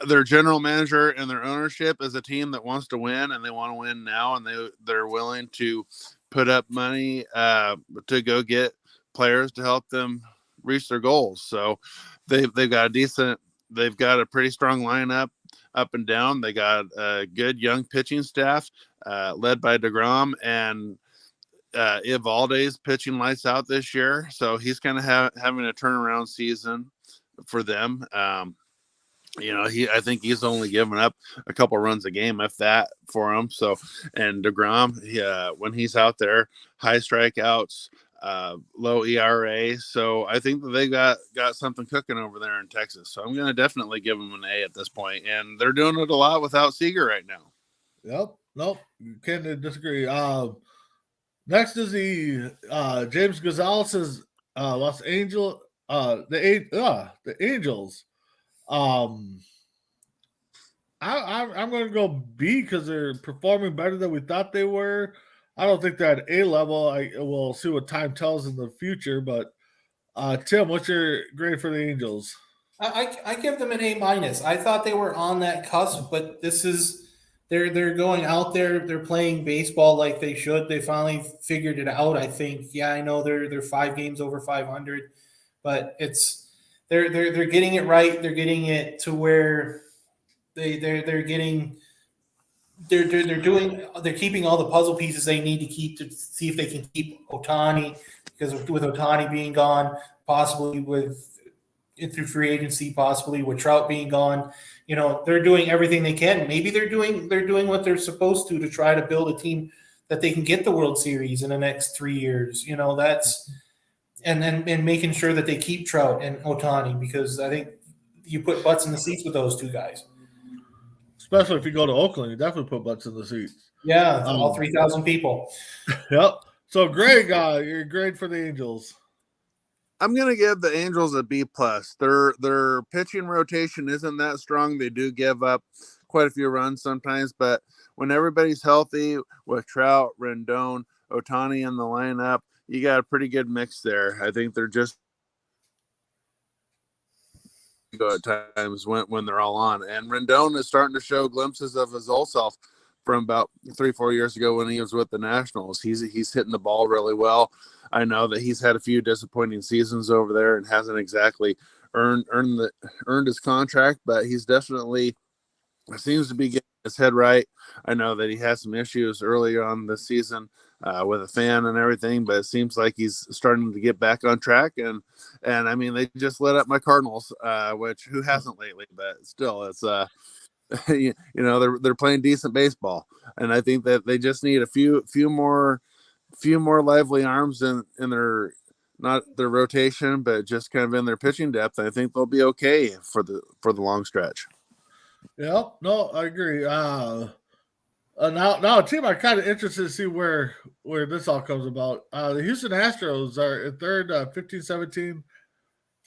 their general manager and their ownership is a team that wants to win, and they want to win now, and they're willing to put up money to go get players to help them reach their goals. So they've got a pretty strong lineup up and down. They got a good young pitching staff led by DeGrom, and Evaldi's pitching lights out this year. So he's kind of having a turnaround season for them. I think he's only given up a couple runs a game, if that, for him. So, and DeGrom, when he's out there, high strikeouts, low ERA. So I think that they got something cooking over there in Texas. So I'm going to definitely give them an A at this point. And they're doing it a lot without Seager right now. Yep. Nope. Can't disagree. Next is the James Gonzalez's Los Angeles, the Angels. I'm going to go B, because they're performing better than we thought they were. I don't think they're at A level. We'll see what time tells in the future. But Tim, what's your grade for the Angels? I give them an A minus. I thought they were on that cusp, but this is they're going out there. They're playing baseball like they should. They finally figured it out. I think. Yeah, I know they're 5 games over 500, but they're getting it right. They're getting it to where they're keeping all the puzzle pieces they need to keep, to see if they can keep Ohtani, because with Ohtani being gone, possibly through free agency, possibly with Trout being gone, they're doing everything they can. Maybe they're doing what they're supposed to try to build a team that they can get the World Series in the next 3 years. That's and making sure that they keep Trout and Ohtani, because I think you put butts in the seats with those two guys. Especially if you go to Oakland, you definitely put butts in the seats. Yeah, all 3,000 people. Yep. So, Greg, your grade for the Angels? I'm going to give the Angels a B plus. Their pitching rotation isn't that strong. They do give up quite a few runs sometimes, but when everybody's healthy with Trout, Rendon, Ohtani in the lineup, you got a pretty good mix there. I think they're just go at times when they're all on. And Rendon is starting to show glimpses of his old self from about 3-4 years ago when he was with the Nationals. He's hitting the ball really well. I know that he's had a few disappointing seasons over there and hasn't exactly earned his contract, but he's definitely seems to be getting his head right. I know that he had some issues earlier on this season with a fan and everything, but it seems like he's starting to get back on track. And I mean, they just lit up my Cardinals, which who hasn't lately, but still it's they're playing decent baseball. And I think that they just need a few more lively arms in their, not their rotation, but just kind of in their pitching depth. I think they'll be okay for the long stretch. Yeah, no, I agree. Now a team I'm kind of interested to see where this all comes about. The Houston Astros are in third, 15-17.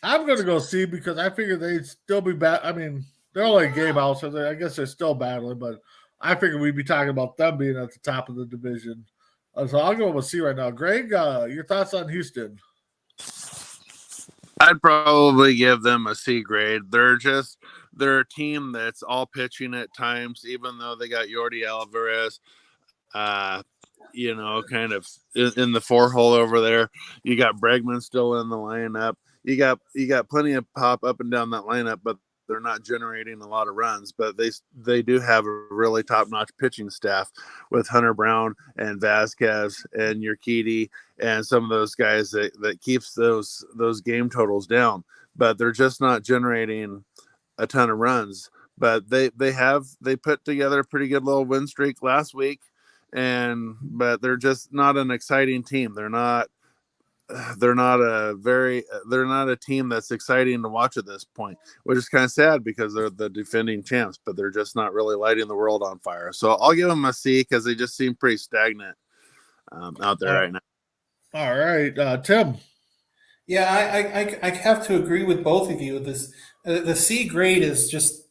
I'm going to go C, because I figure they'd still be bad. I mean, they're only a game out, so I guess they're still battling, but I figured we'd be talking about them being at the top of the division. So I'll go with C right now. Greg, your thoughts on Houston? I'd probably give them a C grade. they're a team that's all pitching at times, even though they got Yordi Alvarez, kind of in the 4-hole over there. You got Bregman still in the lineup. You got plenty of pop up and down that lineup, but they're not generating a lot of runs. But they do have a really top-notch pitching staff with Hunter Brown and Vasquez and Urquidy and some of those guys that keeps those game totals down. But they're just not generating a ton of runs. But they put together a pretty good little win streak last week, but they're just not an exciting team. They're not a team that's exciting to watch at this point, which is kind of sad because they're the defending champs, but they're just not really lighting the world on fire. So I'll give them a C because they just seem pretty stagnant out there right now. All right, Tim. Yeah, I have to agree with both of you. The C grade is just,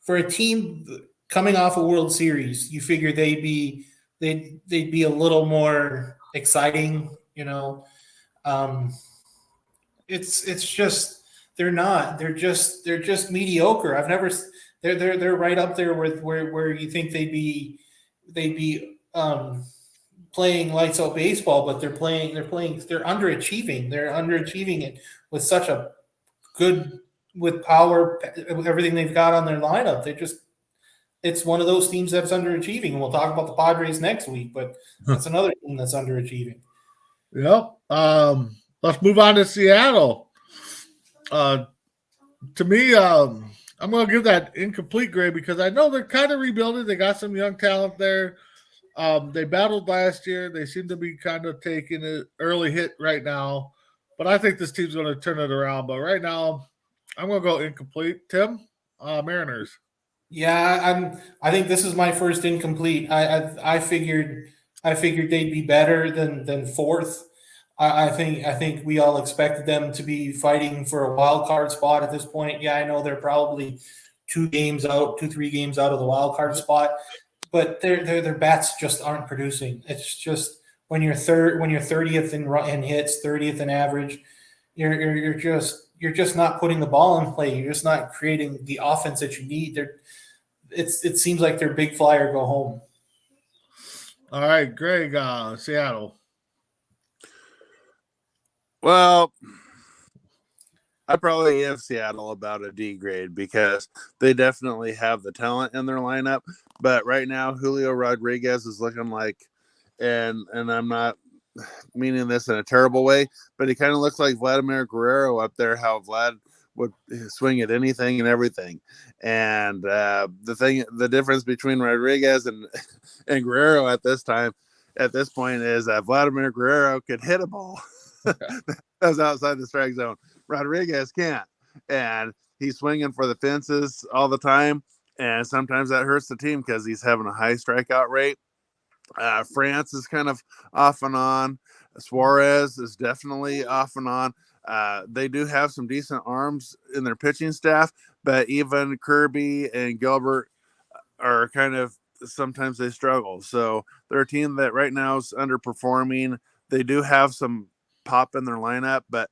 for a team coming off a World Series, you figure they'd be a little more exciting. It's just they're not. They're just mediocre. They're right up there with where you think they'd be playing lights out baseball, but they're underachieving. They're underachieving it with such a good with power, everything they've got on their lineup. It's one of those teams that's underachieving. And we'll talk about the Padres next week, but that's another team that's underachieving. Yep. Let's move on to Seattle. To me, I'm going to give that incomplete grade because I know they're kind of rebuilding. They got some young talent there. They battled last year. They seem to be kind of taking an early hit right now, but I think this team's going to turn it around. But right now, I'm going to go incomplete. Tim, Mariners. Yeah, I think this is my first incomplete. I figured they'd be better than fourth. I think we all expected them to be fighting for a wild card spot at this point. Yeah, I know they're probably 3 games out of the wild card spot, but their bats just aren't producing. It's just when you're 30th in hits, 30th in average, you're just not putting the ball in play. You're just not creating the offense that you need. It seems like they're big flyer go home. All right, Greg, Seattle. Well, I probably give Seattle about a D grade because they definitely have the talent in their lineup. But right now, Julio Rodriguez is looking like, and I'm not meaning this in a terrible way, but he kind of looks like Vladimir Guerrero up there, how Vlad would swing at anything and everything. And the difference between Rodriguez and Guerrero at this point is that Vladimir Guerrero could hit a ball that was outside the strike zone. Rodriguez can't, and he's swinging for the fences all the time, and sometimes that hurts the team because he's having a high strikeout rate. France is kind of off and on. Suarez is definitely off and on. They do have some decent arms in their pitching staff, but even Kirby and Gilbert are kind of sometimes they struggle. So they're a team that right now is underperforming. They do have some pop in their lineup, but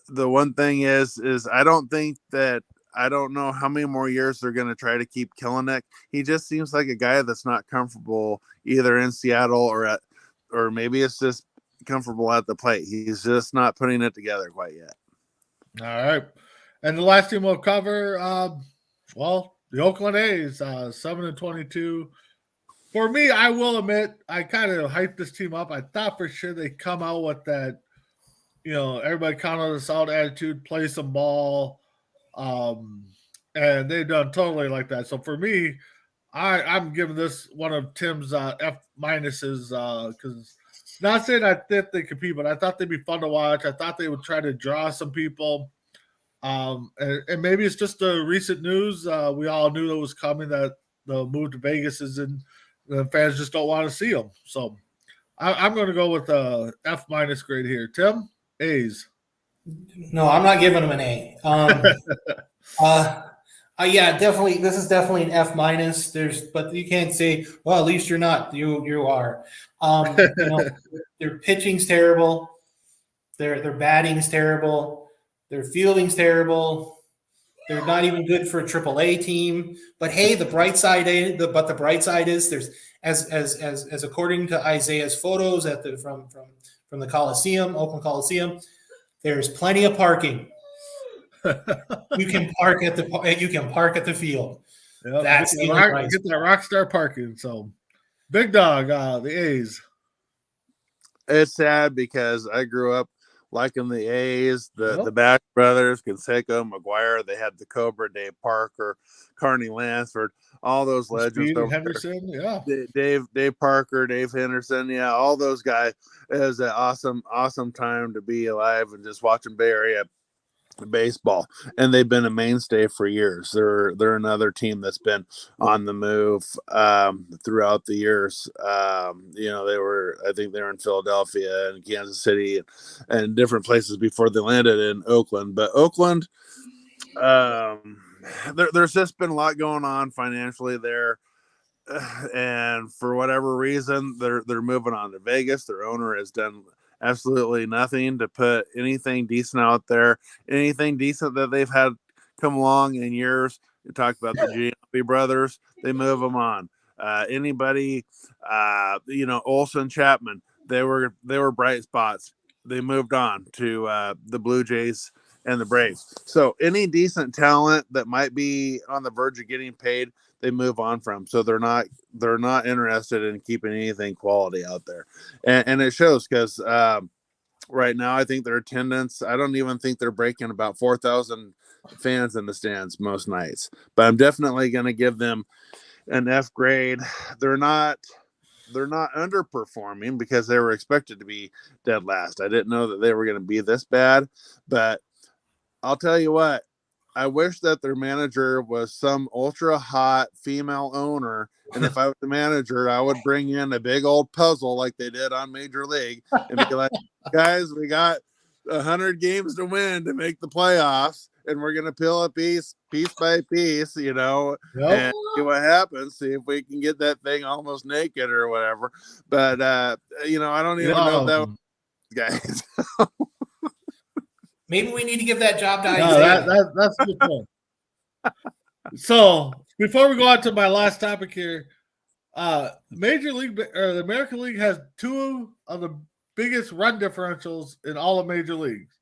the one thing is I don't know how many more years they're going to try to keep Kelenic. He just seems like a guy that's not comfortable either in Seattle or maybe it's just comfortable at the plate. He's just not putting it together quite yet. All right. And the last team we'll cover, the Oakland A's, 7-22. For me, I will admit, I kind of hyped this team up. I thought for sure they'd come out with that, everybody counted us out attitude, play some ball. And they've done totally like that. So for me, I'm giving this one of Tim's F minuses because not saying I think they compete, but I thought they'd be fun to watch. I thought they would try to draw some people. And maybe it's just the recent news. We all knew it was coming that the move to Vegas is in. The fans just don't want to see them. So I'm going to go with a F- grade here. Tim, A's. No, I'm not giving them an A. Yeah, definitely. This is definitely an F-. But you can't say, well, at least you're not. You are. Their pitching's terrible. Their batting's terrible. Their fielding's terrible. They're not even good for a AAA team. But hey, the bright side is there's as according to Isaiah's photos from the Coliseum, Oakland Coliseum, there's plenty of parking. You can park at the field. Yep, That's get the that, price. get that rock star parking. So, Big Dog, the A's. It's sad because I grew up liking the A's, the Yep. Bash brothers, Canseco, McGuire. They had the Cobra, Dave Parker, Carney Lansford, all those legends. Speed over there. Henderson, yeah. Dave Parker, Dave Henderson, yeah, all those guys. It was an awesome time to be alive and just watching Bay Area baseball, and they've been a mainstay for years. They're another team that's been on the move throughout the years. I think they were in Philadelphia and Kansas City and different places before they landed in Oakland. But Oakland, there's just been a lot going on financially there. And for whatever reason, they're moving on to Vegas. Their owner has done absolutely nothing to put anything decent out there, anything decent that they've had come along in years. You talk about the Giambi brothers, they move them on. Anybody, Olsen, Chapman, they were bright spots. They moved on to the Blue Jays and the Braves. So any decent talent that might be on the verge of getting paid, they move on from. So they're not interested in keeping anything quality out there. And it shows because right now I think their attendance, I don't even think they're breaking about 4,000 fans in the stands most nights. But I'm definitely going to give them an F grade. They're not underperforming because they were expected to be dead last. I didn't know that they were going to be this bad, but I'll tell you what, I wish that their manager was some ultra hot female owner. And if I was the manager, I would bring in a big old puzzle like they did on Major League and be like, guys, we got 100 games to win to make the playoffs. And we're going to peel a piece by piece, and see what happens. See if we can get that thing almost naked or whatever. But, I don't even know if that was guys. Maybe we need to give that job to Isaiah. That's a good point. So before we go on to my last topic here, Major League or the American League has two of the biggest run differentials in all of Major Leagues.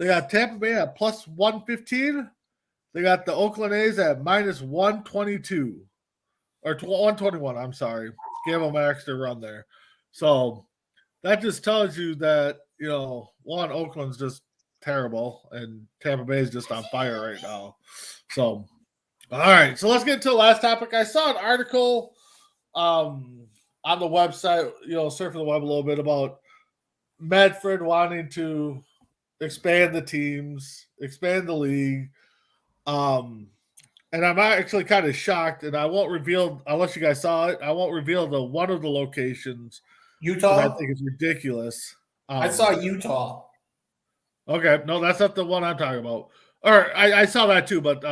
They got Tampa Bay at plus 115. They got the Oakland A's at minus 122 or 121. I'm sorry, gave them an extra run there. So that just tells you that Oakland's just terrible, and Tampa Bay is just on fire right now. So, all right. So let's get to the last topic. I saw an article on the website, surfing the web a little bit about Medford wanting to expand the teams, expand the league. And I'm actually kind of shocked, and I won't reveal, unless you guys saw it, I won't reveal one of the locations. Utah? I think it's ridiculous. I saw Utah. Okay, no, that's not the one I'm talking about. Or I saw that too, but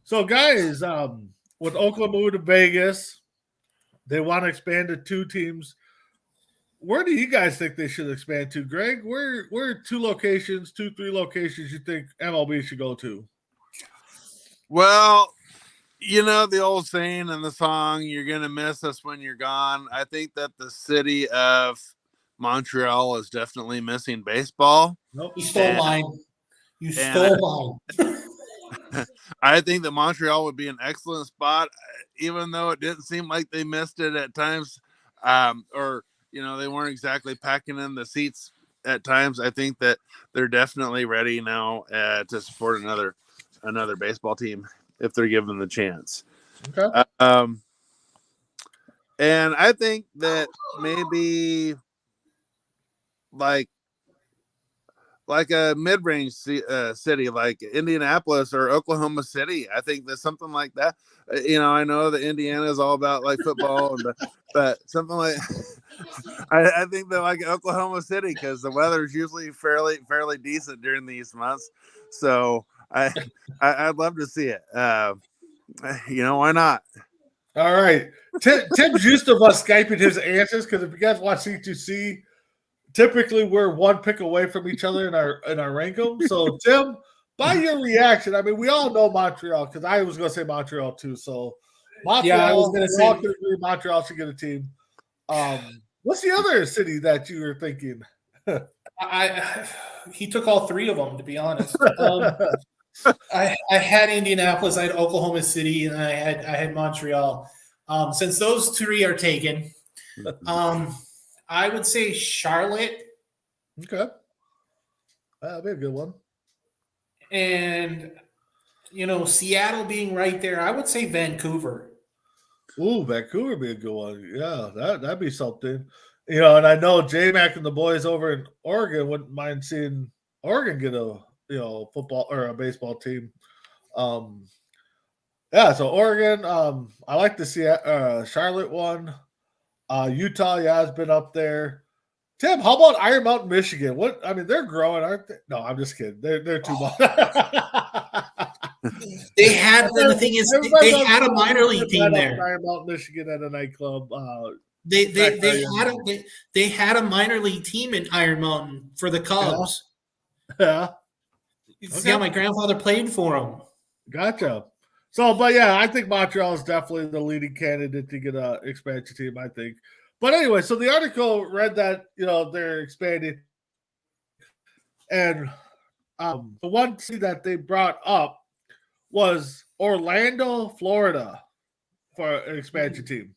so guys, with Oakland moving to Vegas, they want to expand to 2 teams. Where do you guys think they should expand to, Greg? Where are 3 locations you think MLB should go to? Well, the old saying in the song, you're going to miss us when you're gone. I think that the city of Montreal is definitely missing baseball. Nope. You stole mine. You stole mine. I think that Montreal would be an excellent spot, even though it didn't seem like they missed it at times, or they weren't exactly packing in the seats at times. I think that they're definitely ready now to support another baseball team if they're given the chance. Okay. And I think that maybe like a mid-range city like Indianapolis or Oklahoma City. I think there's something like that. I know that Indiana is all about like football, but something like I think that like Oklahoma City, because the weather is usually fairly decent during these months. So I'd love to see it. Why not? All right. Tim's used to us Skyping his answers, because if you guys watch C2C, typically we're one pick away from each other in our rankum. So Tim, by your reaction, I mean, we all know Montreal because I was going to say Montreal too. So Montreal, Yeah, I was gonna we all say- could agree Montreal should get a team. What's the other city that you were thinking? He took all three of them, to be honest. I had Indianapolis, I had Oklahoma City, and I had Montreal. Since those three are taken, I would say Charlotte Okay, that'd be a good one. and Seattle being right there. I would say Vancouver. Ooh, Vancouver would be a good one. Yeah, that'd be something. And I know J-Mac and the boys over in Oregon wouldn't mind seeing Oregon get a football or a baseball team. Yeah, so Oregon, I like to see Charlotte one. Utah, yeah, has been up there. Tim, how about Iron Mountain, Michigan? They're growing, aren't they? No, I'm just kidding. They're too much. They had the thing is they had a minor league team there. Iron Mountain, Michigan at a nightclub. They had a minor league team in Iron Mountain for the Cubs. Yeah. Yeah, my grandfather played for them. Gotcha. So, but yeah, I think Montreal is definitely the leading candidate to get an expansion team, I think. But anyway, so the article read that, they're expanding. And the one city that they brought up was Orlando, Florida for an expansion team.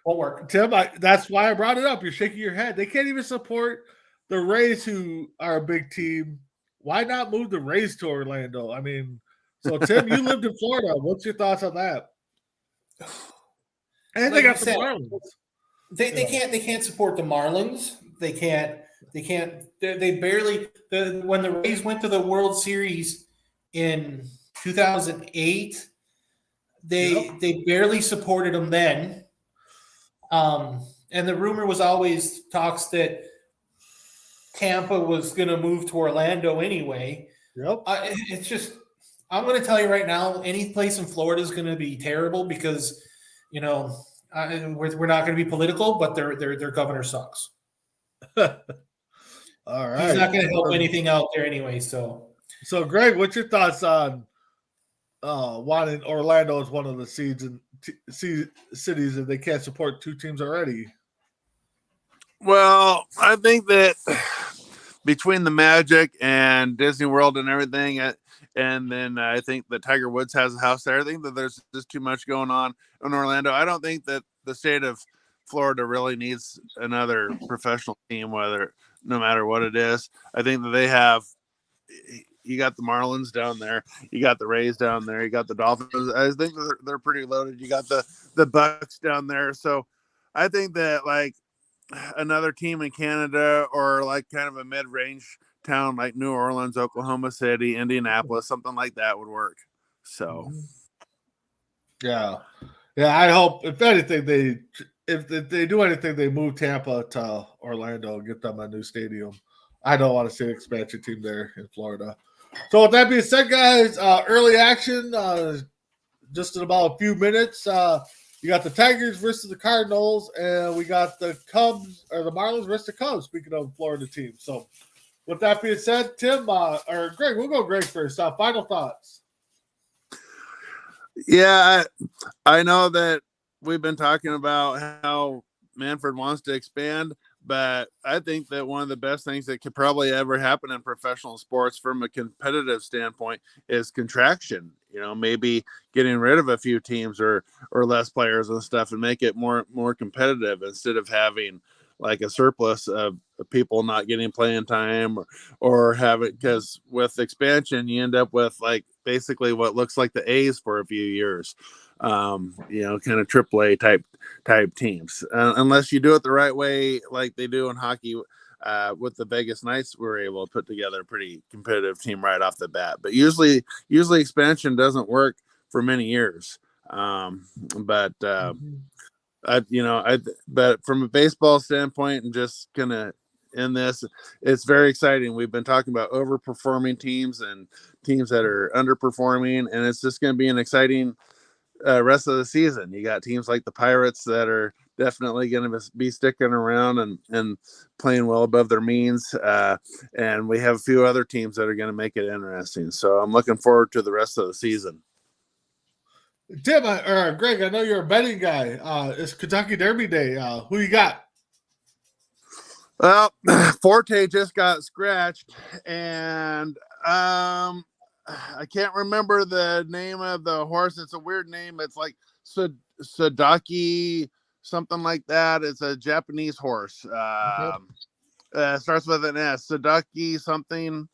Won't work. Tim, that's why I brought it up. You're shaking your head. They can't even support the Rays, who are a big team. Why not move the Rays to Orlando? I mean, so Tim, you lived in Florida. What's your thoughts on that? And Like they got you the said, Marlins. They can't support the Marlins. They can't. They barely. When the Rays went to the World Series in 2008, they barely supported them then. And the rumor was always talks that Tampa was going to move to Orlando anyway. Yep. It's just, I'm going to tell you right now, any place in Florida is going to be terrible because, we're not going to be political, but their governor sucks. All right. He's not going to help anything out there anyway. So Greg, what's your thoughts on wanting Orlando as one of the seeds and cities if they can't support two teams already? Well, I think that between the Magic and Disney World and everything, and then I think that Tiger Woods has a house there. I think that there's just too much going on in Orlando. I don't think that the state of Florida really needs another professional team, no matter what it is. I think that they have. You got the Marlins down there. You got the Rays down there. You got the Dolphins. I think they're pretty loaded. You got the Bucks down there. So I think that like another team in Canada or like kind of a mid-range town like New Orleans, Oklahoma City, Indianapolis, something like that would work. So yeah. I hope if anything if they do anything, they move Tampa to Orlando and get them a new stadium. I don't want to see an expansion team there in Florida. So with that being said, guys, early action, just in about a few minutes. You got the Tigers versus the Cardinals, and we got the Cubs or the Marlins versus the Cubs. Speaking of Florida teams, so with that being said, Tim or Greg, we'll go Greg first. Final thoughts. Yeah, I know that we've been talking about how Manfred wants to expand, but I think that one of the best things that could probably ever happen in professional sports from a competitive standpoint is contraction. Maybe getting rid of a few teams or less players and stuff and make it more competitive instead of having like a surplus of people not getting playing time or have it, because with expansion, you end up with like basically what looks like the A's for a few years. Kind of AAA type teams, unless you do it the right way, like they do in hockey. With the Vegas Knights, we were able to put together a pretty competitive team right off the bat. But usually expansion doesn't work for many years. But from a baseball standpoint, and just gonna end this, it's very exciting. We've been talking about overperforming teams and teams that are underperforming, and it's just going to be an exciting rest of the season. You got teams like the Pirates that are definitely going to be sticking around and playing well above their means. And we have a few other teams that are going to make it interesting. So I'm looking forward to the rest of the season. Tim or Greg, I know you're a betting guy. It's Kentucky Derby Day. Who you got? Well, Forte just got scratched, and I can't remember the name of the horse. It's a weird name. It's like Sadaki, something like that. It's a Japanese horse. Starts with an S. Sadaki something.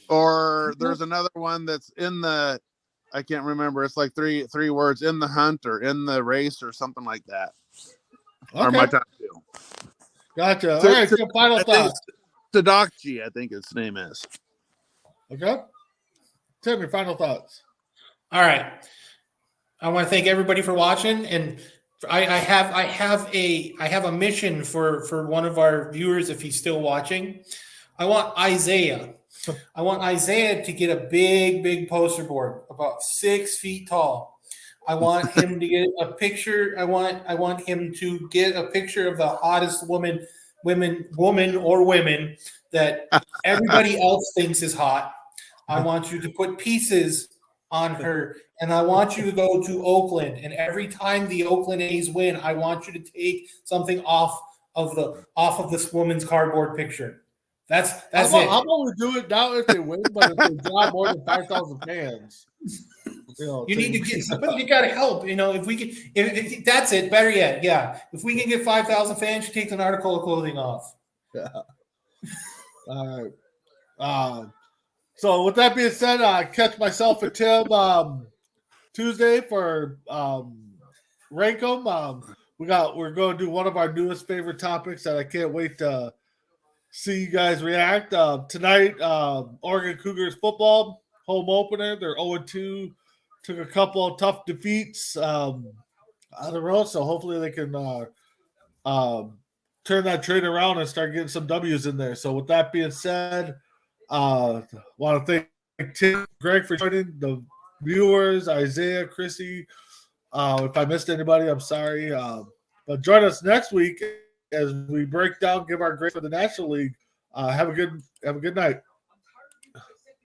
Or there's another one that's in the, I can't remember. It's like three words, in the hunt or in the race or something like that. Are my top two. Gotcha. All right, so final thoughts. Sadaki, I think its name is. Okay. Tim, your final thoughts. All right. I want to thank everybody for watching, and I have a mission for one of our viewers if he's still watching. I want Isaiah to get a big poster board about 6 feet tall. I want him to get a picture. I want him to get a picture of the hottest woman that everybody else thinks is hot. I want you to put pieces on her, and I want you to go to Oakland, and every time the Oakland A's win, I want you to take something off of this woman's cardboard picture. That's it. I'm only doing it now if they win, but if they draw more than 5,000 fans, you need to get somebody. You got to help. If we can, if that's it. Better yet, yeah. If we can get 5,000 fans, she takes an article of clothing off. Yeah. All right. So with that being said, catch myself and Tim Tuesday for Rank 'em. We're going to do one of our newest favorite topics that I can't wait to see you guys react. Tonight, Oregon Cougars football home opener. They're 0-2. Took a couple of tough defeats on the road, so hopefully they can turn that train around and start getting some W's in there. So with that being said, want to thank Tim, Greg for joining, the viewers, Isaiah, Chrissy. If I missed anybody, I'm sorry. But join us next week as we break down, give our grade for the National League. Have a good night.